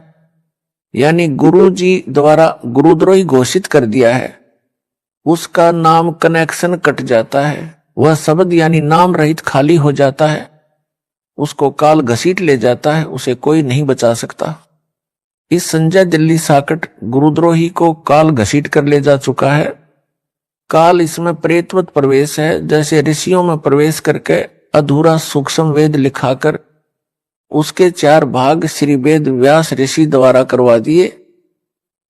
यानी गुरु जी द्वारा गुरुद्रोही घोषित कर दिया है, उसका नाम कनेक्शन कट जाता है, वह शब्द यानी नाम रहित खाली हो जाता है, उसको काल घसीट ले जाता है, उसे कोई नहीं बचा सकता। इस संजय दिल्ली साकट गुरुद्रोही को काल घसीट कर ले जा चुका है। काल इसमें प्रेतवत प्रवेश है, जैसे ऋषियों में प्रवेश करके अधूरा सूक्ष्म वेद लिखाकर उसके 4 भाग श्री वेद व्यास ऋषि द्वारा करवा दिए।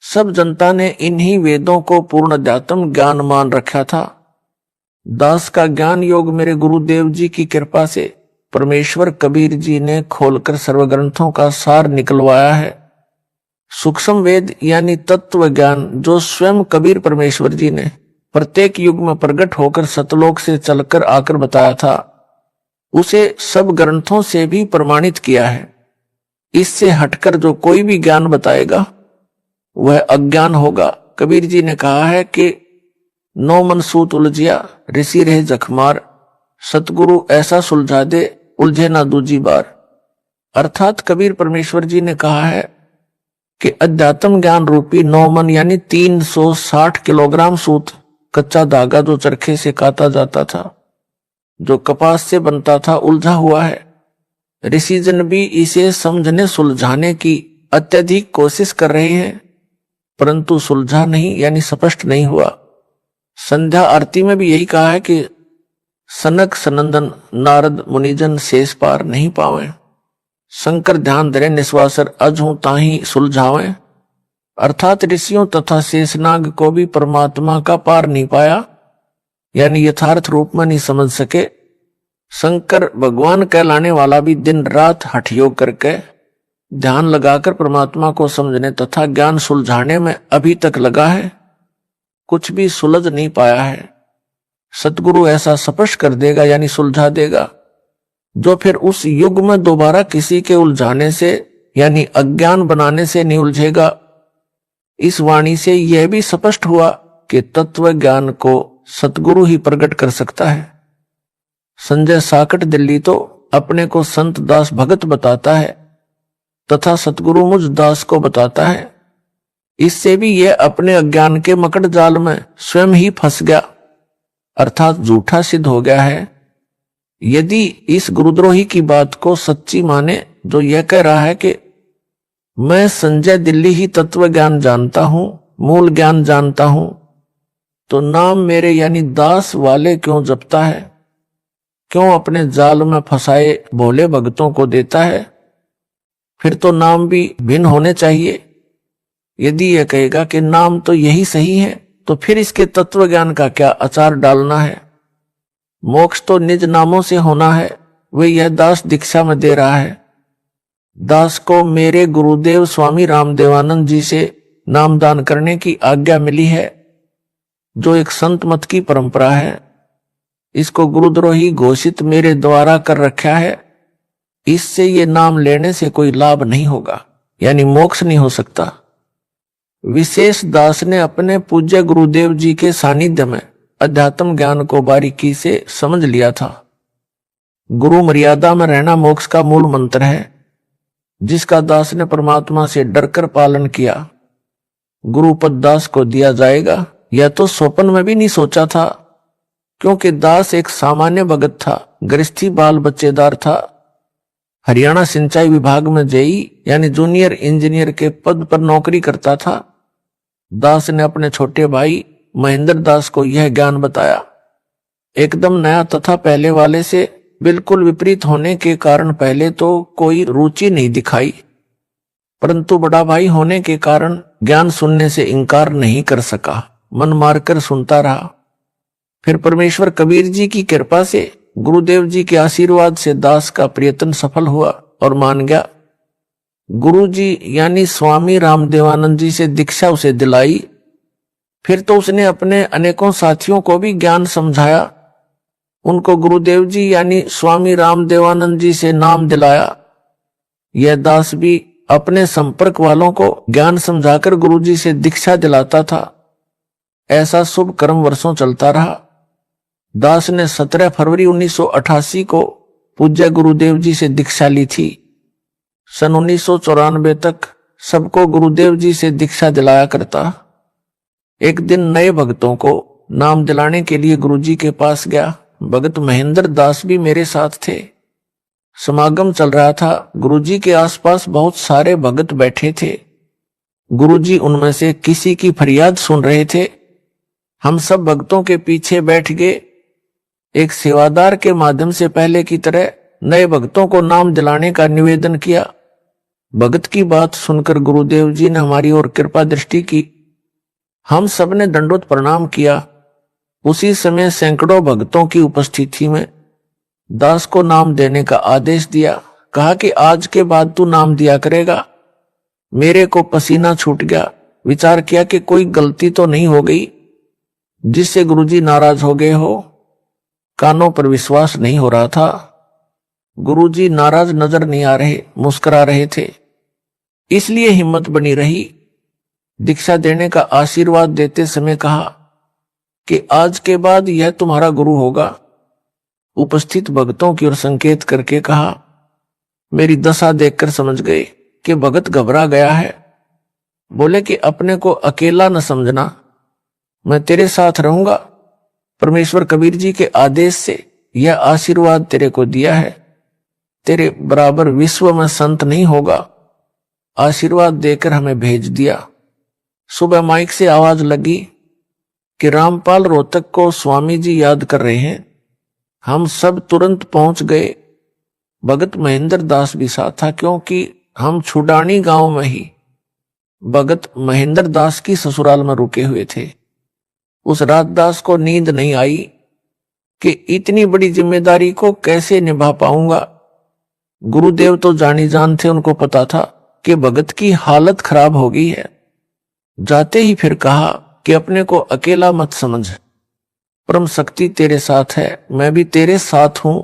सब जनता ने इन्हीं वेदों को पूर्ण अध्यात्म ज्ञान मान रखा था। दास का ज्ञान योग मेरे गुरुदेव जी की कृपा से परमेश्वर कबीर जी ने खोलकर सर्व ग्रंथों का सार निकलवाया है। सूक्ष्म वेद यानी तत्व ज्ञान जो स्वयं कबीर परमेश्वर जी ने प्रत्येक युग में प्रकट होकर सतलोक से चलकर आकर बताया था, उसे सब ग्रंथों से भी प्रमाणित किया है। इससे हटकर जो कोई भी ज्ञान बताएगा वह अज्ञान होगा। कबीर जी ने कहा है कि 9 मन सूत उलझिया ऋषि रहे जखमार, सतगुरु ऐसा सुलझा दे उलझे ना दूजी बार। अर्थात कबीर परमेश्वर जी ने कहा है कि अध्यात्म ज्ञान रूपी 9 मन यानी 360 किलोग्राम सूत, कच्चा धागा जो चरखे से काता जाता था, जो कपास से बनता था, उलझा हुआ है। ऋषिजन भी इसे समझने सुलझाने की अत्यधिक कोशिश कर रहे हैं, परंतु सुलझा नहीं यानी स्पष्ट नहीं हुआ। संध्या आरती में भी यही कहा है कि सनक सनंदन नारद मुनिजन शेष पार नहीं पावे, शंकर ध्यान धरे निश्वासर अजहू ताही सुलझावे। अर्थात ऋषियों तथा शेषनाग को भी परमात्मा का पार नहीं पाया यानी यथार्थ रूप में नहीं समझ सके। शंकर भगवान कहलाने वाला भी दिन रात हठ योग करके ध्यान लगाकर परमात्मा को समझने तथा ज्ञान सुलझाने में अभी तक लगा है, कुछ भी सुलझ नहीं पाया है। सतगुरु ऐसा स्पष्ट कर देगा यानी सुलझा देगा, जो फिर उस युग में दोबारा किसी के उलझाने से यानी अज्ञान बनाने से नहीं उलझेगा। इस वाणी से यह भी स्पष्ट हुआ कि तत्व ज्ञान को सतगुरु ही प्रकट कर सकता है। संजय साकट दिल्ली तो अपने को संत दास भगत बताता है तथा सतगुरु मुझ दास को बताता है, इससे भी यह अपने अज्ञान के मकड़ जाल में स्वयं ही फंस गया, अर्थात झूठा सिद्ध हो गया है। यदि इस गुरुद्रोही की बात को सच्ची माने जो यह कह रहा है कि मैं संजय दिल्ली ही तत्व ज्ञान जानता हूं, मूल ज्ञान जानता हूं, तो नाम मेरे यानी दास वाले क्यों जपता है, क्यों अपने जाल में फंसाए भोले भक्तों को देता है? फिर तो नाम भी भिन्न होने चाहिए। यदि यह कहेगा कि नाम तो यही सही है, तो फिर इसके तत्व ज्ञान का क्या अचार डालना है? मोक्ष तो निज नामों से होना है, वे यह दास दीक्षा में दे रहा है। दास को मेरे गुरुदेव स्वामी रामदेवानंद जी से नामदान करने की आज्ञा मिली है, जो एक संत मत की परंपरा है। इसको गुरुद्रोही घोषित मेरे द्वारा कर रखा है। इससे ये नाम लेने से कोई लाभ नहीं होगा, यानी मोक्ष नहीं हो सकता। विशेष दास ने अपने पूज्य गुरुदेव जी के सानिध्य में अध्यात्म ज्ञान को बारीकी से समझ लिया था। गुरु मर्यादा में रहना मोक्ष का मूल मंत्र है, जिसका दास ने परमात्मा से डरकर पालन किया। गुरुपद दास को दिया जाएगा, यह तो स्वप्न में भी नहीं सोचा था, क्योंकि दास एक सामान्य भगत था, गृहस्थी बाल बच्चेदार था। हरियाणा सिंचाई विभाग में जेई यानी जूनियर इंजीनियर के पद पर नौकरी करता था। दास ने अपने छोटे भाई महेंद्र दास को यह ज्ञान बताया। एकदम नया तथा पहले वाले से बिल्कुल विपरीत होने के कारण पहले तो कोई रुचि नहीं दिखाई, परंतु बड़ा भाई होने के कारण ज्ञान सुनने से इनकार नहीं कर सका, मन मारकर सुनता रहा। फिर परमेश्वर कबीर जी की कृपा से, गुरुदेव जी के आशीर्वाद से दास का प्रयत्न सफल हुआ और मान गया। गुरु जी यानी स्वामी रामदेवानंद जी से दीक्षा उसे दिलाई। फिर तो उसने अपने अनेकों साथियों को भी ज्ञान समझाया, उनको गुरुदेव जी यानी स्वामी रामदेवानंद जी से नाम दिलाया। यह दास भी अपने संपर्क वालों को ज्ञान समझाकर गुरु जी से दीक्षा दिलाता था। ऐसा शुभ कर्म वर्षों चलता रहा। दास ने 17 फरवरी 1988 को पूज्य गुरुदेव जी से दीक्षा ली थी। सन 1994 तक सबको गुरुदेव जी से दीक्षा दिलाया करता। एक दिन नए भक्तों को नाम दिलाने के लिए गुरुजी के पास गया। भगत महेंद्र दास भी मेरे साथ थे। समागम चल रहा था। गुरुजी के आसपास बहुत सारे भगत बैठे थे। गुरुजी उनमें से किसी की फरियाद सुन रहे थे। हम सब भक्तों के पीछे बैठ गए। एक सेवादार के माध्यम से पहले की तरह नए भक्तों को नाम दिलाने का निवेदन किया। भगत की बात सुनकर गुरुदेव जी ने हमारी ओर कृपा दृष्टि की। हम सब ने दंडोत प्रणाम किया। उसी समय सैकड़ों भक्तों की उपस्थिति में दास को नाम देने का आदेश दिया। कहा कि आज के बाद तू नाम दिया करेगा। मेरे को पसीना छूट गया। विचार किया कि कोई गलती तो नहीं हो गई जिससे गुरुजी नाराज हो गए हो। कानों पर विश्वास नहीं हो रहा था। गुरुजी नाराज नजर नहीं आ रहे, मुस्कुरा रहे थे, इसलिए हिम्मत बनी रही। दीक्षा देने का आशीर्वाद देते समय कहा कि आज के बाद यह तुम्हारा गुरु होगा। उपस्थित भक्तों की ओर संकेत करके कहा। मेरी दशा देखकर समझ गए कि भगत घबरा गया है। बोले कि अपने को अकेला न समझना, मैं तेरे साथ रहूंगा। परमेश्वर कबीर जी के आदेश से यह आशीर्वाद तेरे को दिया है। तेरे बराबर विश्व में संत नहीं होगा। आशीर्वाद देकर हमें भेज दिया। सुबह माइक से आवाज लगी कि रामपाल रोहतक को स्वामी जी याद कर रहे हैं। हम सब तुरंत पहुंच गए। भगत महेंद्र दास भी साथ था, क्योंकि हम छुडानी गांव में ही भगत महेंद्र दास की ससुराल में रुके हुए थे। उस रात दास को नींद नहीं आई कि इतनी बड़ी जिम्मेदारी को कैसे निभा पाऊंगा। गुरुदेव तो जानी जान थे, उनको पता था कि भगत की हालत खराब हो गई है। जाते ही फिर कहा कि अपने को अकेला मत समझ, परम शक्ति तेरे साथ है, मैं भी तेरे साथ हूं।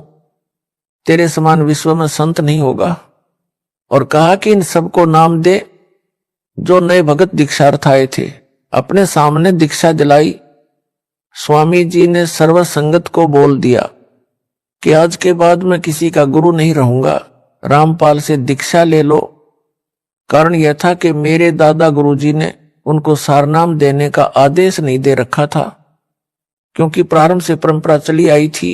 तेरे समान विश्व में संत नहीं होगा। और कहा कि इन सबको नाम दे जो नए भगत दीक्षार्थ आए थे। अपने सामने दीक्षा दिलाई। स्वामी जी ने सर्व संगत को बोल दिया कि आज के बाद मैं किसी का गुरु नहीं रहूंगा, रामपाल से दीक्षा ले लो। कारण यह था कि मेरे दादा गुरुजी ने उनको सारनाम देने का आदेश नहीं दे रखा था, क्योंकि प्रारंभ से परंपरा चली आई थी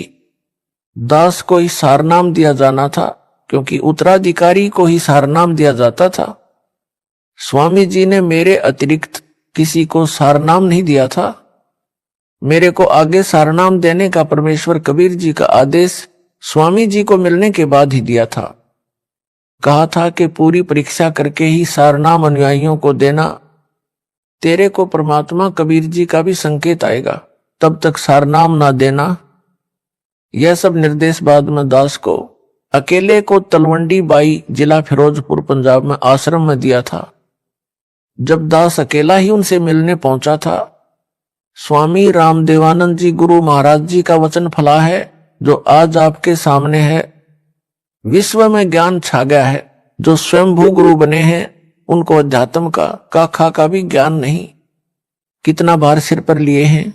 दास को ही सारनाम दिया जाना था, क्योंकि उत्तराधिकारी को ही सारनाम दिया जाता था। स्वामी जी ने मेरे अतिरिक्त किसी को सारनाम नहीं दिया था। मेरे को आगे सारनाम देने का परमेश्वर कबीर जी का आदेश स्वामी जी को मिलने के बाद ही दिया था। कहा था कि पूरी परीक्षा करके ही सारनाम अनुयायियों को देना, तेरे को परमात्मा कबीर जी का भी संकेत आएगा, तब तक सारनाम ना देना। यह सब निर्देश बाद में दास को अकेले को तलवंडी बाई जिला फिरोजपुर पंजाब में आश्रम में दिया था। जब दास अकेला ही उनसे मिलने पहुंचा था, स्वामी रामदेवानंद जी गुरु महाराज जी का वचन फला है जो आज आपके सामने है। विश्व में ज्ञान छा गया है। जो स्वयंभू गुरु बने हैं उनको अध्यात्म का खा का भी ज्ञान नहीं। कितना भार सिर पर लिए हैं।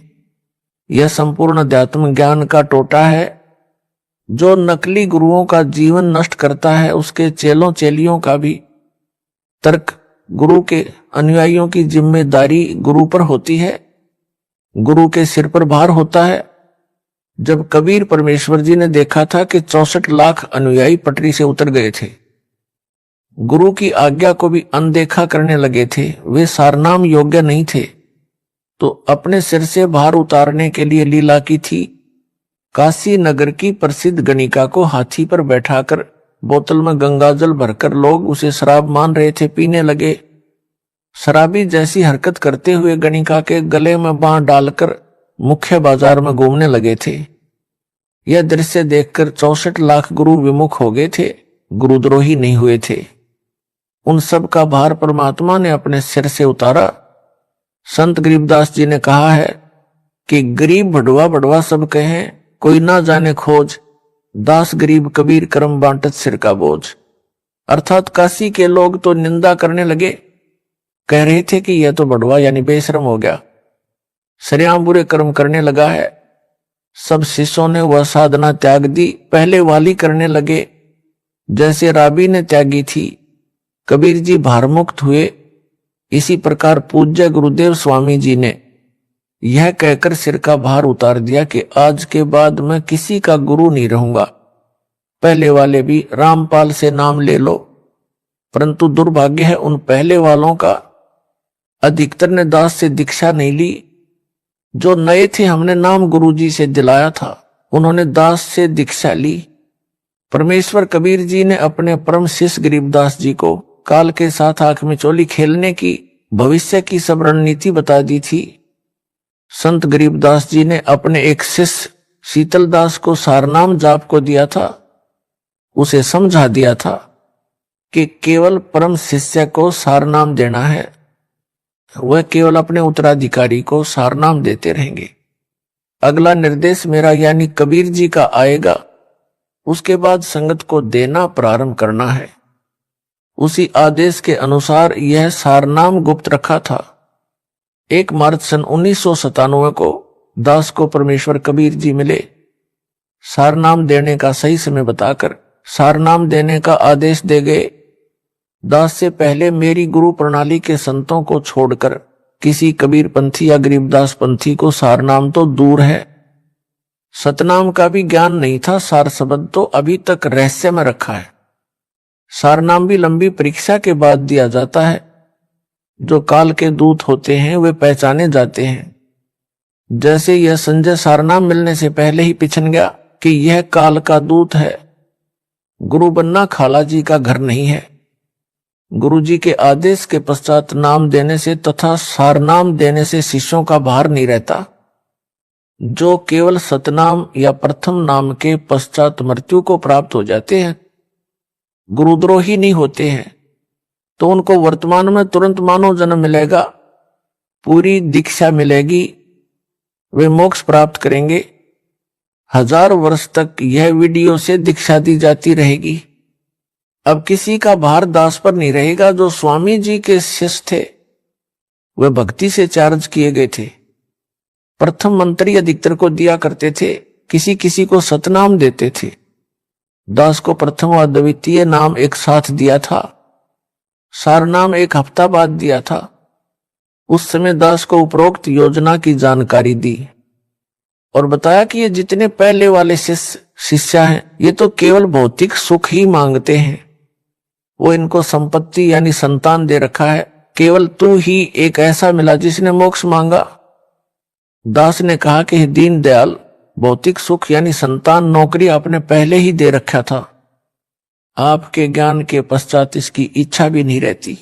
यह संपूर्ण अध्यात्म ज्ञान का टोटा है। जो नकली गुरुओं का जीवन नष्ट करता है, उसके चेलों चेलियों का भी तर्क गुरु के अनुयायियों की जिम्मेदारी गुरु पर होती है। गुरु के सिर पर भार होता है। जब कबीर परमेश्वर जी ने देखा था कि 64 लाख अनुयायी पटरी से उतर गए थे, गुरु की आज्ञा को भी अनदेखा करने लगे थे, वे सारनाम योग्य नहीं थे, तो अपने सिर से भार उतारने के लिए लीला की थी। काशी नगर की प्रसिद्ध गणिका को हाथी पर बैठाकर बोतल में गंगाजल भरकर लोग उसे शराब मान रहे थे, पीने लगे। शराबी जैसी हरकत करते हुए गणिका के गले में बांह डालकर मुख्य बाजार में घूमने लगे थे। यह दृश्य देखकर 64 लाख गुरु विमुख हो गए थे, गुरुद्रोही नहीं हुए थे। उन सब का भार परमात्मा ने अपने सिर से उतारा। संत गरीबदास जी ने कहा है कि गरीब भड़वा भड़वा सब कहें, कोई ना जाने खोज, दास गरीब कबीर करम बांटत सिर का बोझ। अर्थात काशी के लोग तो निंदा करने लगे, कह रहे थे कि यह तो भड़वा यानी बेशरम हो गया, सरेआम बुरे कर्म करने लगा है। सब शिष्यों ने वह साधना त्याग दी, पहले वाली करने लगे जैसे राबी ने त्यागी थी। कबीर जी भारमुक्त हुए। इसी प्रकार पूज्य गुरुदेव स्वामी जी ने यह कहकर सिर का भार उतार दिया कि आज के बाद मैं किसी का गुरु नहीं रहूंगा। पहले वाले भी रामपाल से नाम ले लो, परंतु दुर्भाग्य है उन पहले वालों का, अधिकतर ने दास से दीक्षा नहीं ली। जो नए थे हमने नाम गुरुजी से दिलाया था, उन्होंने दास से दीक्षा ली। परमेश्वर कबीर जी ने अपने परम शिष्य गरीबदास जी को काल के साथ आंख में चोली खेलने की भविष्य की सब रणनीति बता दी थी। संत गरीबदास जी ने अपने एक शिष्य शीतलदास को सारनाम जाप को दिया था। उसे समझा दिया था कि केवल परम शिष्य को सारनाम देना है, वह केवल अपने उत्तराधिकारी को सारनाम देते रहेंगे। अगला निर्देश मेरा यानी कबीर जी का आएगा, उसके बाद संगत को देना प्रारंभ करना है। उसी आदेश के अनुसार यह सारनाम गुप्त रखा था। 1 मार्च सन 1997 को दास को परमेश्वर कबीर जी मिले। सारनाम देने का सही समय बताकर सारनाम देने का आदेश दे गए। दास से पहले मेरी गुरु प्रणाली के संतों को छोड़कर किसी कबीर पंथी या गरीबदास पंथी को सारनाम तो दूर है, सतनाम का भी ज्ञान नहीं था। सार शब्द तो अभी तक रहस्य में रखा है। सारनाम भी लंबी परीक्षा के बाद दिया जाता है। जो काल के दूत होते हैं वे पहचाने जाते हैं। जैसे यह संजय सारनाम मिलने से पहले ही पिछन गया कि यह काल का दूत है। गुरु बनना खाला जी का घर नहीं है। गुरु जी के आदेश के पश्चात नाम देने से तथा सारनाम देने से शिष्यों का भार नहीं रहता। जो केवल सतनाम या प्रथम नाम के पश्चात मृत्यु को प्राप्त हो जाते हैं, गुरुद्रोही नहीं होते हैं, तो उनको वर्तमान में तुरंत मानव जन्म मिलेगा, पूरी दीक्षा मिलेगी, वे मोक्ष प्राप्त करेंगे। 1000 वर्ष तक यह वीडियो से दीक्षा दी जाती रहेगी। अब किसी का भार दास पर नहीं रहेगा। जो स्वामी जी के शिष्य थे वे भक्ति से चार्ज किए गए थे। प्रथम मंत्री अधिकतर को दिया करते थे, किसी किसी को सतनाम देते थे। दास को प्रथम व द्वितीय नाम एक साथ दिया था, सार नाम एक हफ्ता बाद दिया था। उस समय दास को उपरोक्त योजना की जानकारी दी और बताया कि ये जितने पहले वाले शिष्य हैं ये तो केवल भौतिक सुख ही मांगते हैं, वो इनको संपत्ति यानी संतान दे रखा है, केवल तू ही एक ऐसा मिला जिसने मोक्ष मांगा। दास ने कहा कि हे दीन दयाल, भौतिक सुख यानी संतान नौकरी आपने पहले ही दे रखा था, आपके ज्ञान के पश्चात इसकी इच्छा भी नहीं रहती,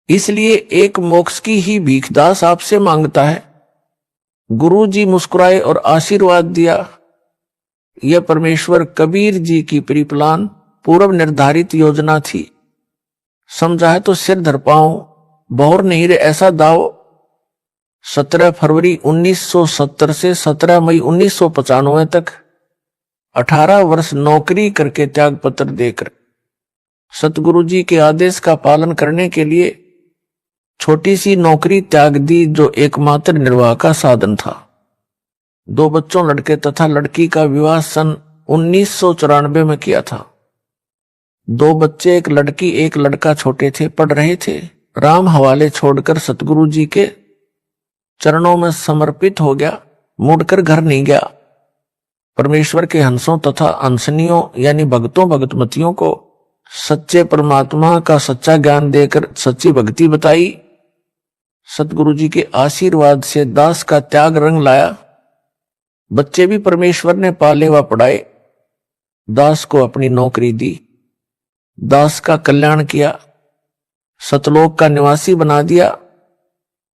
इसलिए एक मोक्ष की ही भीख दास आपसे मांगता है। गुरु जी मुस्कुराए और आशीर्वाद दिया। यह परमेश्वर कबीर जी की प्रीप्लान पूर्व निर्धारित योजना थी। समझा है तो सिर धर पाऊं, बहुर नहीं रे ऐसा दाव। 17 फरवरी 1970 से 17 मई 1995 तक 18 वर्ष नौकरी करके त्याग पत्र देकर सतगुरु जी के आदेश का पालन करने के लिए छोटी सी नौकरी त्याग दी, जो एकमात्र निर्वाह का साधन था। 2 बच्चों लड़के तथा लड़की का विवाह सन 1994 में किया था। 2 बच्चे, एक लड़की एक लड़का छोटे थे, पढ़ रहे थे। राम हवाले छोड़कर सतगुरु जी के चरणों में समर्पित हो गया, मुड़कर घर नहीं गया। परमेश्वर के हंसों तथा हंसनियों यानी भक्तों भगतमतियों को सच्चे परमात्मा का सच्चा ज्ञान देकर सच्ची भक्ति बताई। सतगुरु जी के आशीर्वाद से दास का त्याग रंग लाया। बच्चे भी परमेश्वर ने पाले व पढ़ाए। दास को अपनी नौकरी दी, दास का कल्याण किया, सतलोक का निवासी बना दिया।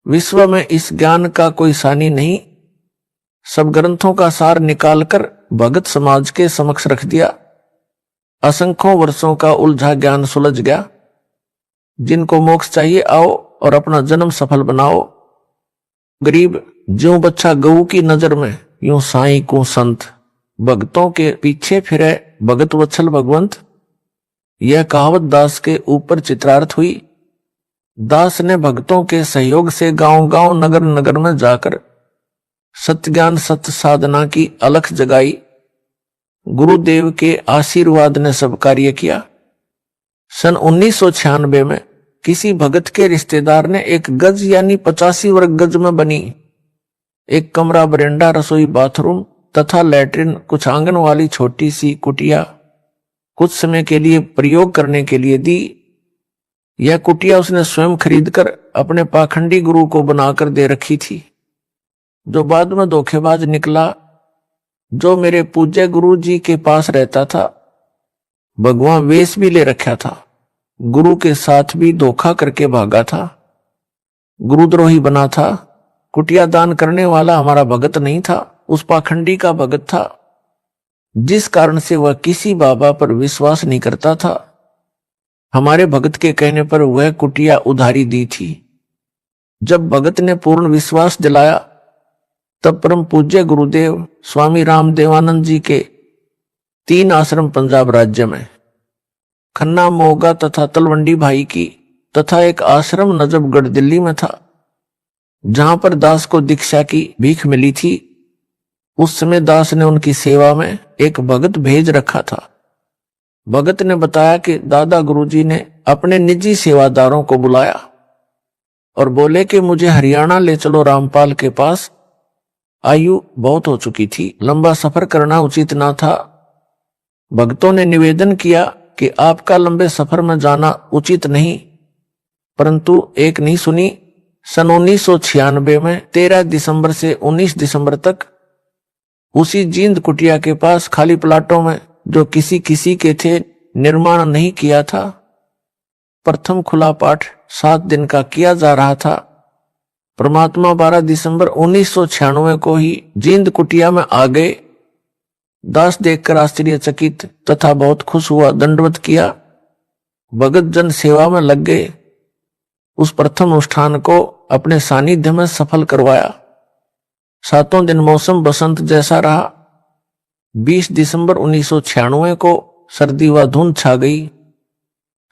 विश्व में इस ज्ञान का कोई सानी नहीं। सब ग्रंथों का सार निकालकर भगत समाज के समक्ष रख दिया। असंख्यों वर्षों का उलझा ज्ञान सुलझ गया। जिनको मोक्ष चाहिए आओ और अपना जन्म सफल बनाओ। गरीब ज्यों बच्चा गऊ की नजर में, यूं साईं को संत, भक्तों के पीछे फिरे भगत वत्सल भगवंत। यह कहावत दास के ऊपर चित्रार्थ हुई। दास ने भक्तों के सहयोग से गांव गांव नगर नगर में जाकर सत्य ज्ञान सत्य साधना की अलख जगाई। गुरुदेव के आशीर्वाद ने सब कार्य किया। सन 1996 में किसी भगत के रिश्तेदार ने एक गज यानी 85 वर्ग गज में बनी एक कमरा, बरेंडा, रसोई, बाथरूम तथा लैट्रिन, कुछ आंगन वाली छोटी सी कुटिया कुछ समय के लिए प्रयोग करने के लिए दी। यह कुटिया उसने स्वयं खरीदकर अपने पाखंडी गुरु को बनाकर दे रखी थी, जो बाद में धोखेबाज निकला। जो मेरे पूज्य गुरु जी के पास रहता था, भगवान वेश भी ले रखा था, गुरु के साथ भी धोखा करके भागा था, गुरुद्रोही बना था। कुटिया दान करने वाला हमारा भगत नहीं था, उस पाखंडी का भगत था, जिस कारण से वह किसी बाबा पर विश्वास नहीं करता था। हमारे भगत के कहने पर वह कुटिया उधारी दी थी। जब भगत ने पूर्ण विश्वास दिलाया, तब परम पूज्य गुरुदेव स्वामी राम देवानंद जी के 3 आश्रम पंजाब राज्य में, खन्ना, मोगा तथा तलवंडी भाई की, तथा एक आश्रम नजफगढ़ दिल्ली में था, जहां पर दास को दीक्षा की भीख मिली थी। उस समय दास ने उनकी सेवा में एक भगत भेज रखा था। भगत ने बताया कि दादा गुरुजी ने अपने निजी सेवादारों को बुलाया और बोले कि मुझे हरियाणा ले चलो रामपाल के पास। आयु बहुत हो चुकी थी, लंबा सफर करना उचित ना था। भक्तों ने निवेदन किया कि आपका लंबे सफर में जाना उचित नहीं, परंतु एक नहीं सुनी। सन 1996 में 13 दिसंबर से 19 दिसंबर तक उसी जींद कुटिया के पास खाली प्लाटों में, जो किसी किसी के थे, निर्माण नहीं किया था, प्रथम खुला पाठ 7 दिन का किया जा रहा था। परमात्मा 12 दिसंबर 1996 को ही जींद कुटिया में आ गए। दास देखकर आश्चर्यचकित तथा बहुत खुश हुआ, दंडवत किया। भगत जन सेवा में लग गए। उस प्रथम अनुष्ठान को अपने सानिध्य में सफल करवाया। 7 दिन मौसम बसंत जैसा रहा। 20 दिसंबर 1996 को सर्दी व धुंध छा गई।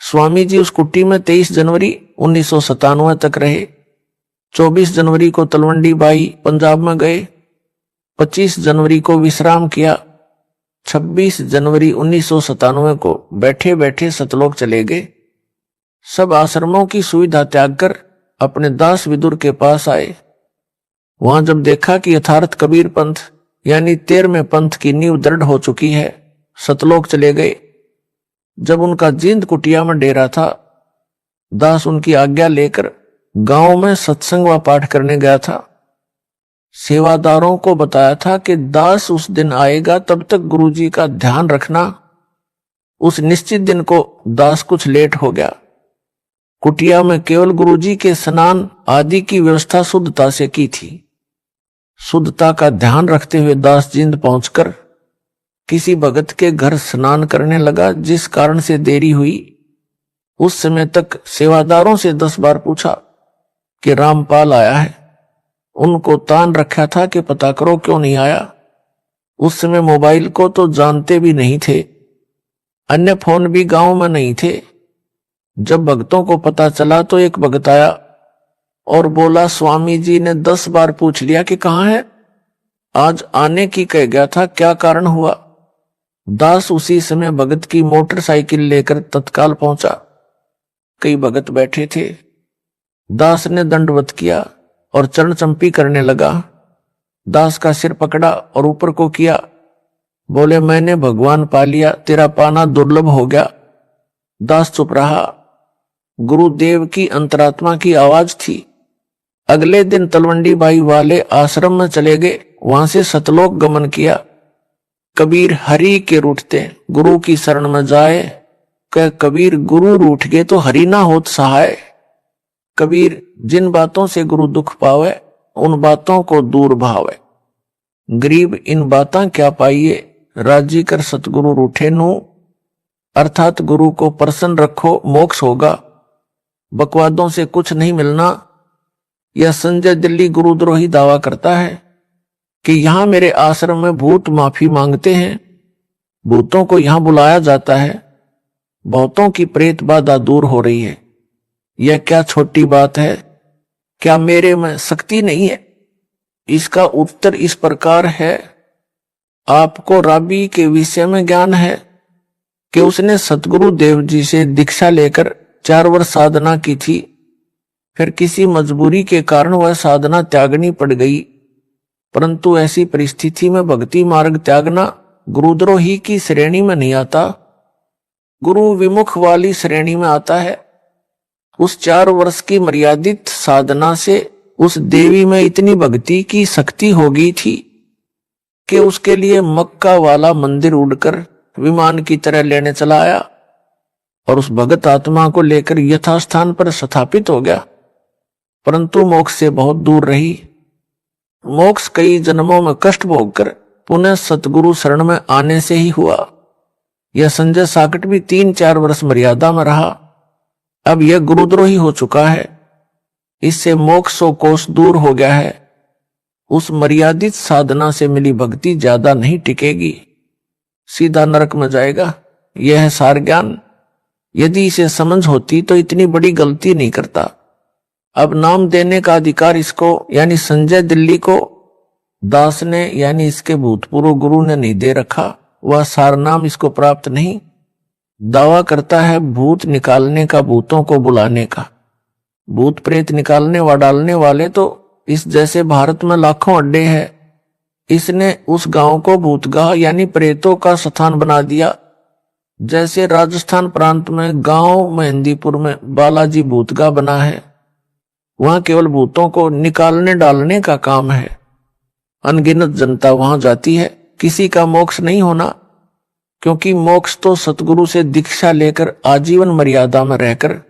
स्वामी जी उस कुटी में 23 जनवरी 1997 तक रहे। 24 जनवरी को तलवंडी बाई पंजाब में गए। 25 जनवरी को विश्राम किया। 26 जनवरी 1997 को बैठे बैठे सतलोक चले गए। सब आश्रमों की सुविधा त्याग कर अपने दास विदुर के पास आए। वहां जब देखा कि यथार्थ कबीर पंथ यानी 13वें पंथ की नींव दृढ़ हो चुकी है, सतलोक चले गए। जब उनका जींद कुटिया में डेरा था, दास उनकी आज्ञा लेकर गांव में सत्संग व पाठ करने गया था। सेवादारों को बताया था कि दास उस दिन आएगा, तब तक गुरुजी का ध्यान रखना। उस निश्चित दिन को दास कुछ लेट हो गया। कुटिया में केवल गुरुजी के स्नान आदि की व्यवस्था शुद्धता से की थी। शुद्धता का ध्यान रखते हुए दास जींद पहुंचकर किसी भगत के घर स्नान करने लगा, जिस कारण से देरी हुई। उस समय तक सेवादारों से 10 बार पूछा कि रामपाल आया है। उनको तान रखा था कि पता करो क्यों नहीं आया। उस समय मोबाइल को तो जानते भी नहीं थे, अन्य फोन भी गांव में नहीं थे। जब भक्तों को पता चला तो एक भगत आया और बोला, स्वामी जी ने 10 बार पूछ लिया कि कहाँ है, आज आने की कह गया था, क्या कारण हुआ। दास उसी समय भगत की मोटरसाइकिल लेकर तत्काल पहुंचा। कई भगत बैठे थे। दास ने दंडवत किया और चरण चंपी करने लगा। दास का सिर पकड़ा और ऊपर को किया। बोले, मैंने भगवान पा लिया, तेरा पाना दुर्लभ हो गया। दास चुप रहा। गुरुदेव की अंतरात्मा की आवाज थी। अगले दिन तलवंडी बाई वाले आश्रम में चले गए, वहां से सतलोक गमन किया। कबीर हरि के रूठते गुरु की शरण में जाए, कह कबीर गुरु रूठ गए तो हरि ना होत सहाय। कबीर जिन बातों से गुरु दुख पावे, उन बातों को दूर भावे। गरीब इन बातां क्या पाइए, राजी कर सतगुरु रूठे नु। अर्थात गुरु को प्रसन्न रखो, मोक्ष होगा। बकवादों से कुछ नहीं मिलना। यह संजय दिल्ली गुरुद्रोही दावा करता है कि यहां मेरे आश्रम में भूत माफी मांगते हैं। भूतों को यहां बुलाया जाता है। बहुतों की प्रेत बाधा दूर हो रही है। यह क्या छोटी बात है? क्या मेरे में शक्ति नहीं है? इसका उत्तर इस प्रकार है। आपको राबी के विषय में ज्ञान है कि उसने सतगुरु देव जी से दीक्षा लेकर 4 वर्ष साधना की थी। फिर किसी मजबूरी के कारण वह साधना त्यागनी पड़ गई। परंतु ऐसी परिस्थिति में भक्ति मार्ग त्यागना गुरुद्रोही की श्रेणी में नहीं आता, गुरु विमुख वाली श्रेणी में आता है। उस 4 वर्ष की मर्यादित साधना से उस देवी में इतनी भक्ति की शक्ति हो गई थी कि उसके लिए मक्का वाला मंदिर उड़कर विमान की तरह लेने चला आया और उस भगत आत्मा को लेकर यथास्थान पर स्थापित हो गया। परंतु मोक्ष से बहुत दूर रही। मोक्ष कई जन्मों में कष्ट भोगकर पुनः सतगुरु शरण में आने से ही हुआ। यह संजय साकट भी 3-4 वर्ष मर्यादा में रहा। अब यह गुरुद्रोही हो चुका है। इससे मोक्ष सौ कोस दूर हो गया है। उस मर्यादित साधना से मिली भक्ति ज्यादा नहीं टिकेगी, सीधा नरक में जाएगा। यह है सार ज्ञान। यदि इसे समझ होती तो इतनी बड़ी गलती नहीं करता। अब नाम देने का अधिकार इसको यानी संजय दिल्ली को दास ने यानी इसके भूतपूर्व गुरु ने नहीं दे रखा। वह सार नाम इसको प्राप्त नहीं। दावा करता है भूत निकालने का, भूतों को बुलाने का। भूत प्रेत निकालने व डालने वाले तो इस जैसे भारत में लाखों अड्डे हैं। इसने उस गांव को भूतगाह यानी प्रेतों का स्थान बना दिया। जैसे राजस्थान प्रांत में गांव मेहंदीपुर में बालाजी भूतगाह बना है, वहां केवल भूतों को निकालने डालने का काम है। अनगिनत जनता वहां जाती है। किसी का मोक्ष नहीं होना, क्योंकि मोक्ष तो सतगुरु से दीक्षा लेकर आजीवन मर्यादा में रहकर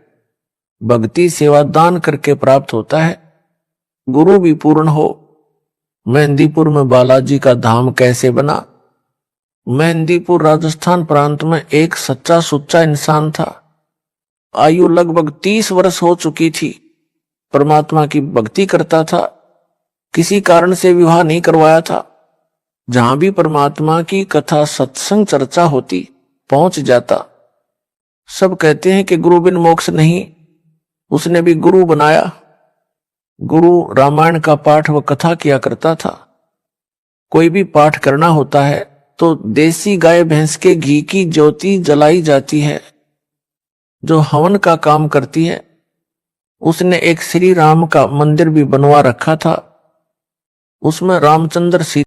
भक्ति सेवा दान करके प्राप्त होता है। गुरु भी पूर्ण हो। मेहंदीपुर में बालाजी का धाम कैसे बना? मेहंदीपुर राजस्थान प्रांत में एक सच्चा सुच्चा इंसान था। आयु लगभग 30 वर्ष हो चुकी थी। परमात्मा की भक्ति करता था। किसी कारण से विवाह नहीं करवाया था। जहां भी परमात्मा की कथा सत्संग चर्चा होती पहुंच जाता। सब कहते हैं कि गुरु बिन मोक्ष नहीं। उसने भी गुरु बनाया। गुरु रामायण का पाठ व कथा किया करता था। कोई भी पाठ करना होता है तो देसी गाय भैंस के घी की ज्योति जलाई जाती है जो हवन का काम करती है। उसने एक श्री राम का मंदिर भी बनवा रखा था, उसमें रामचंद्र सीता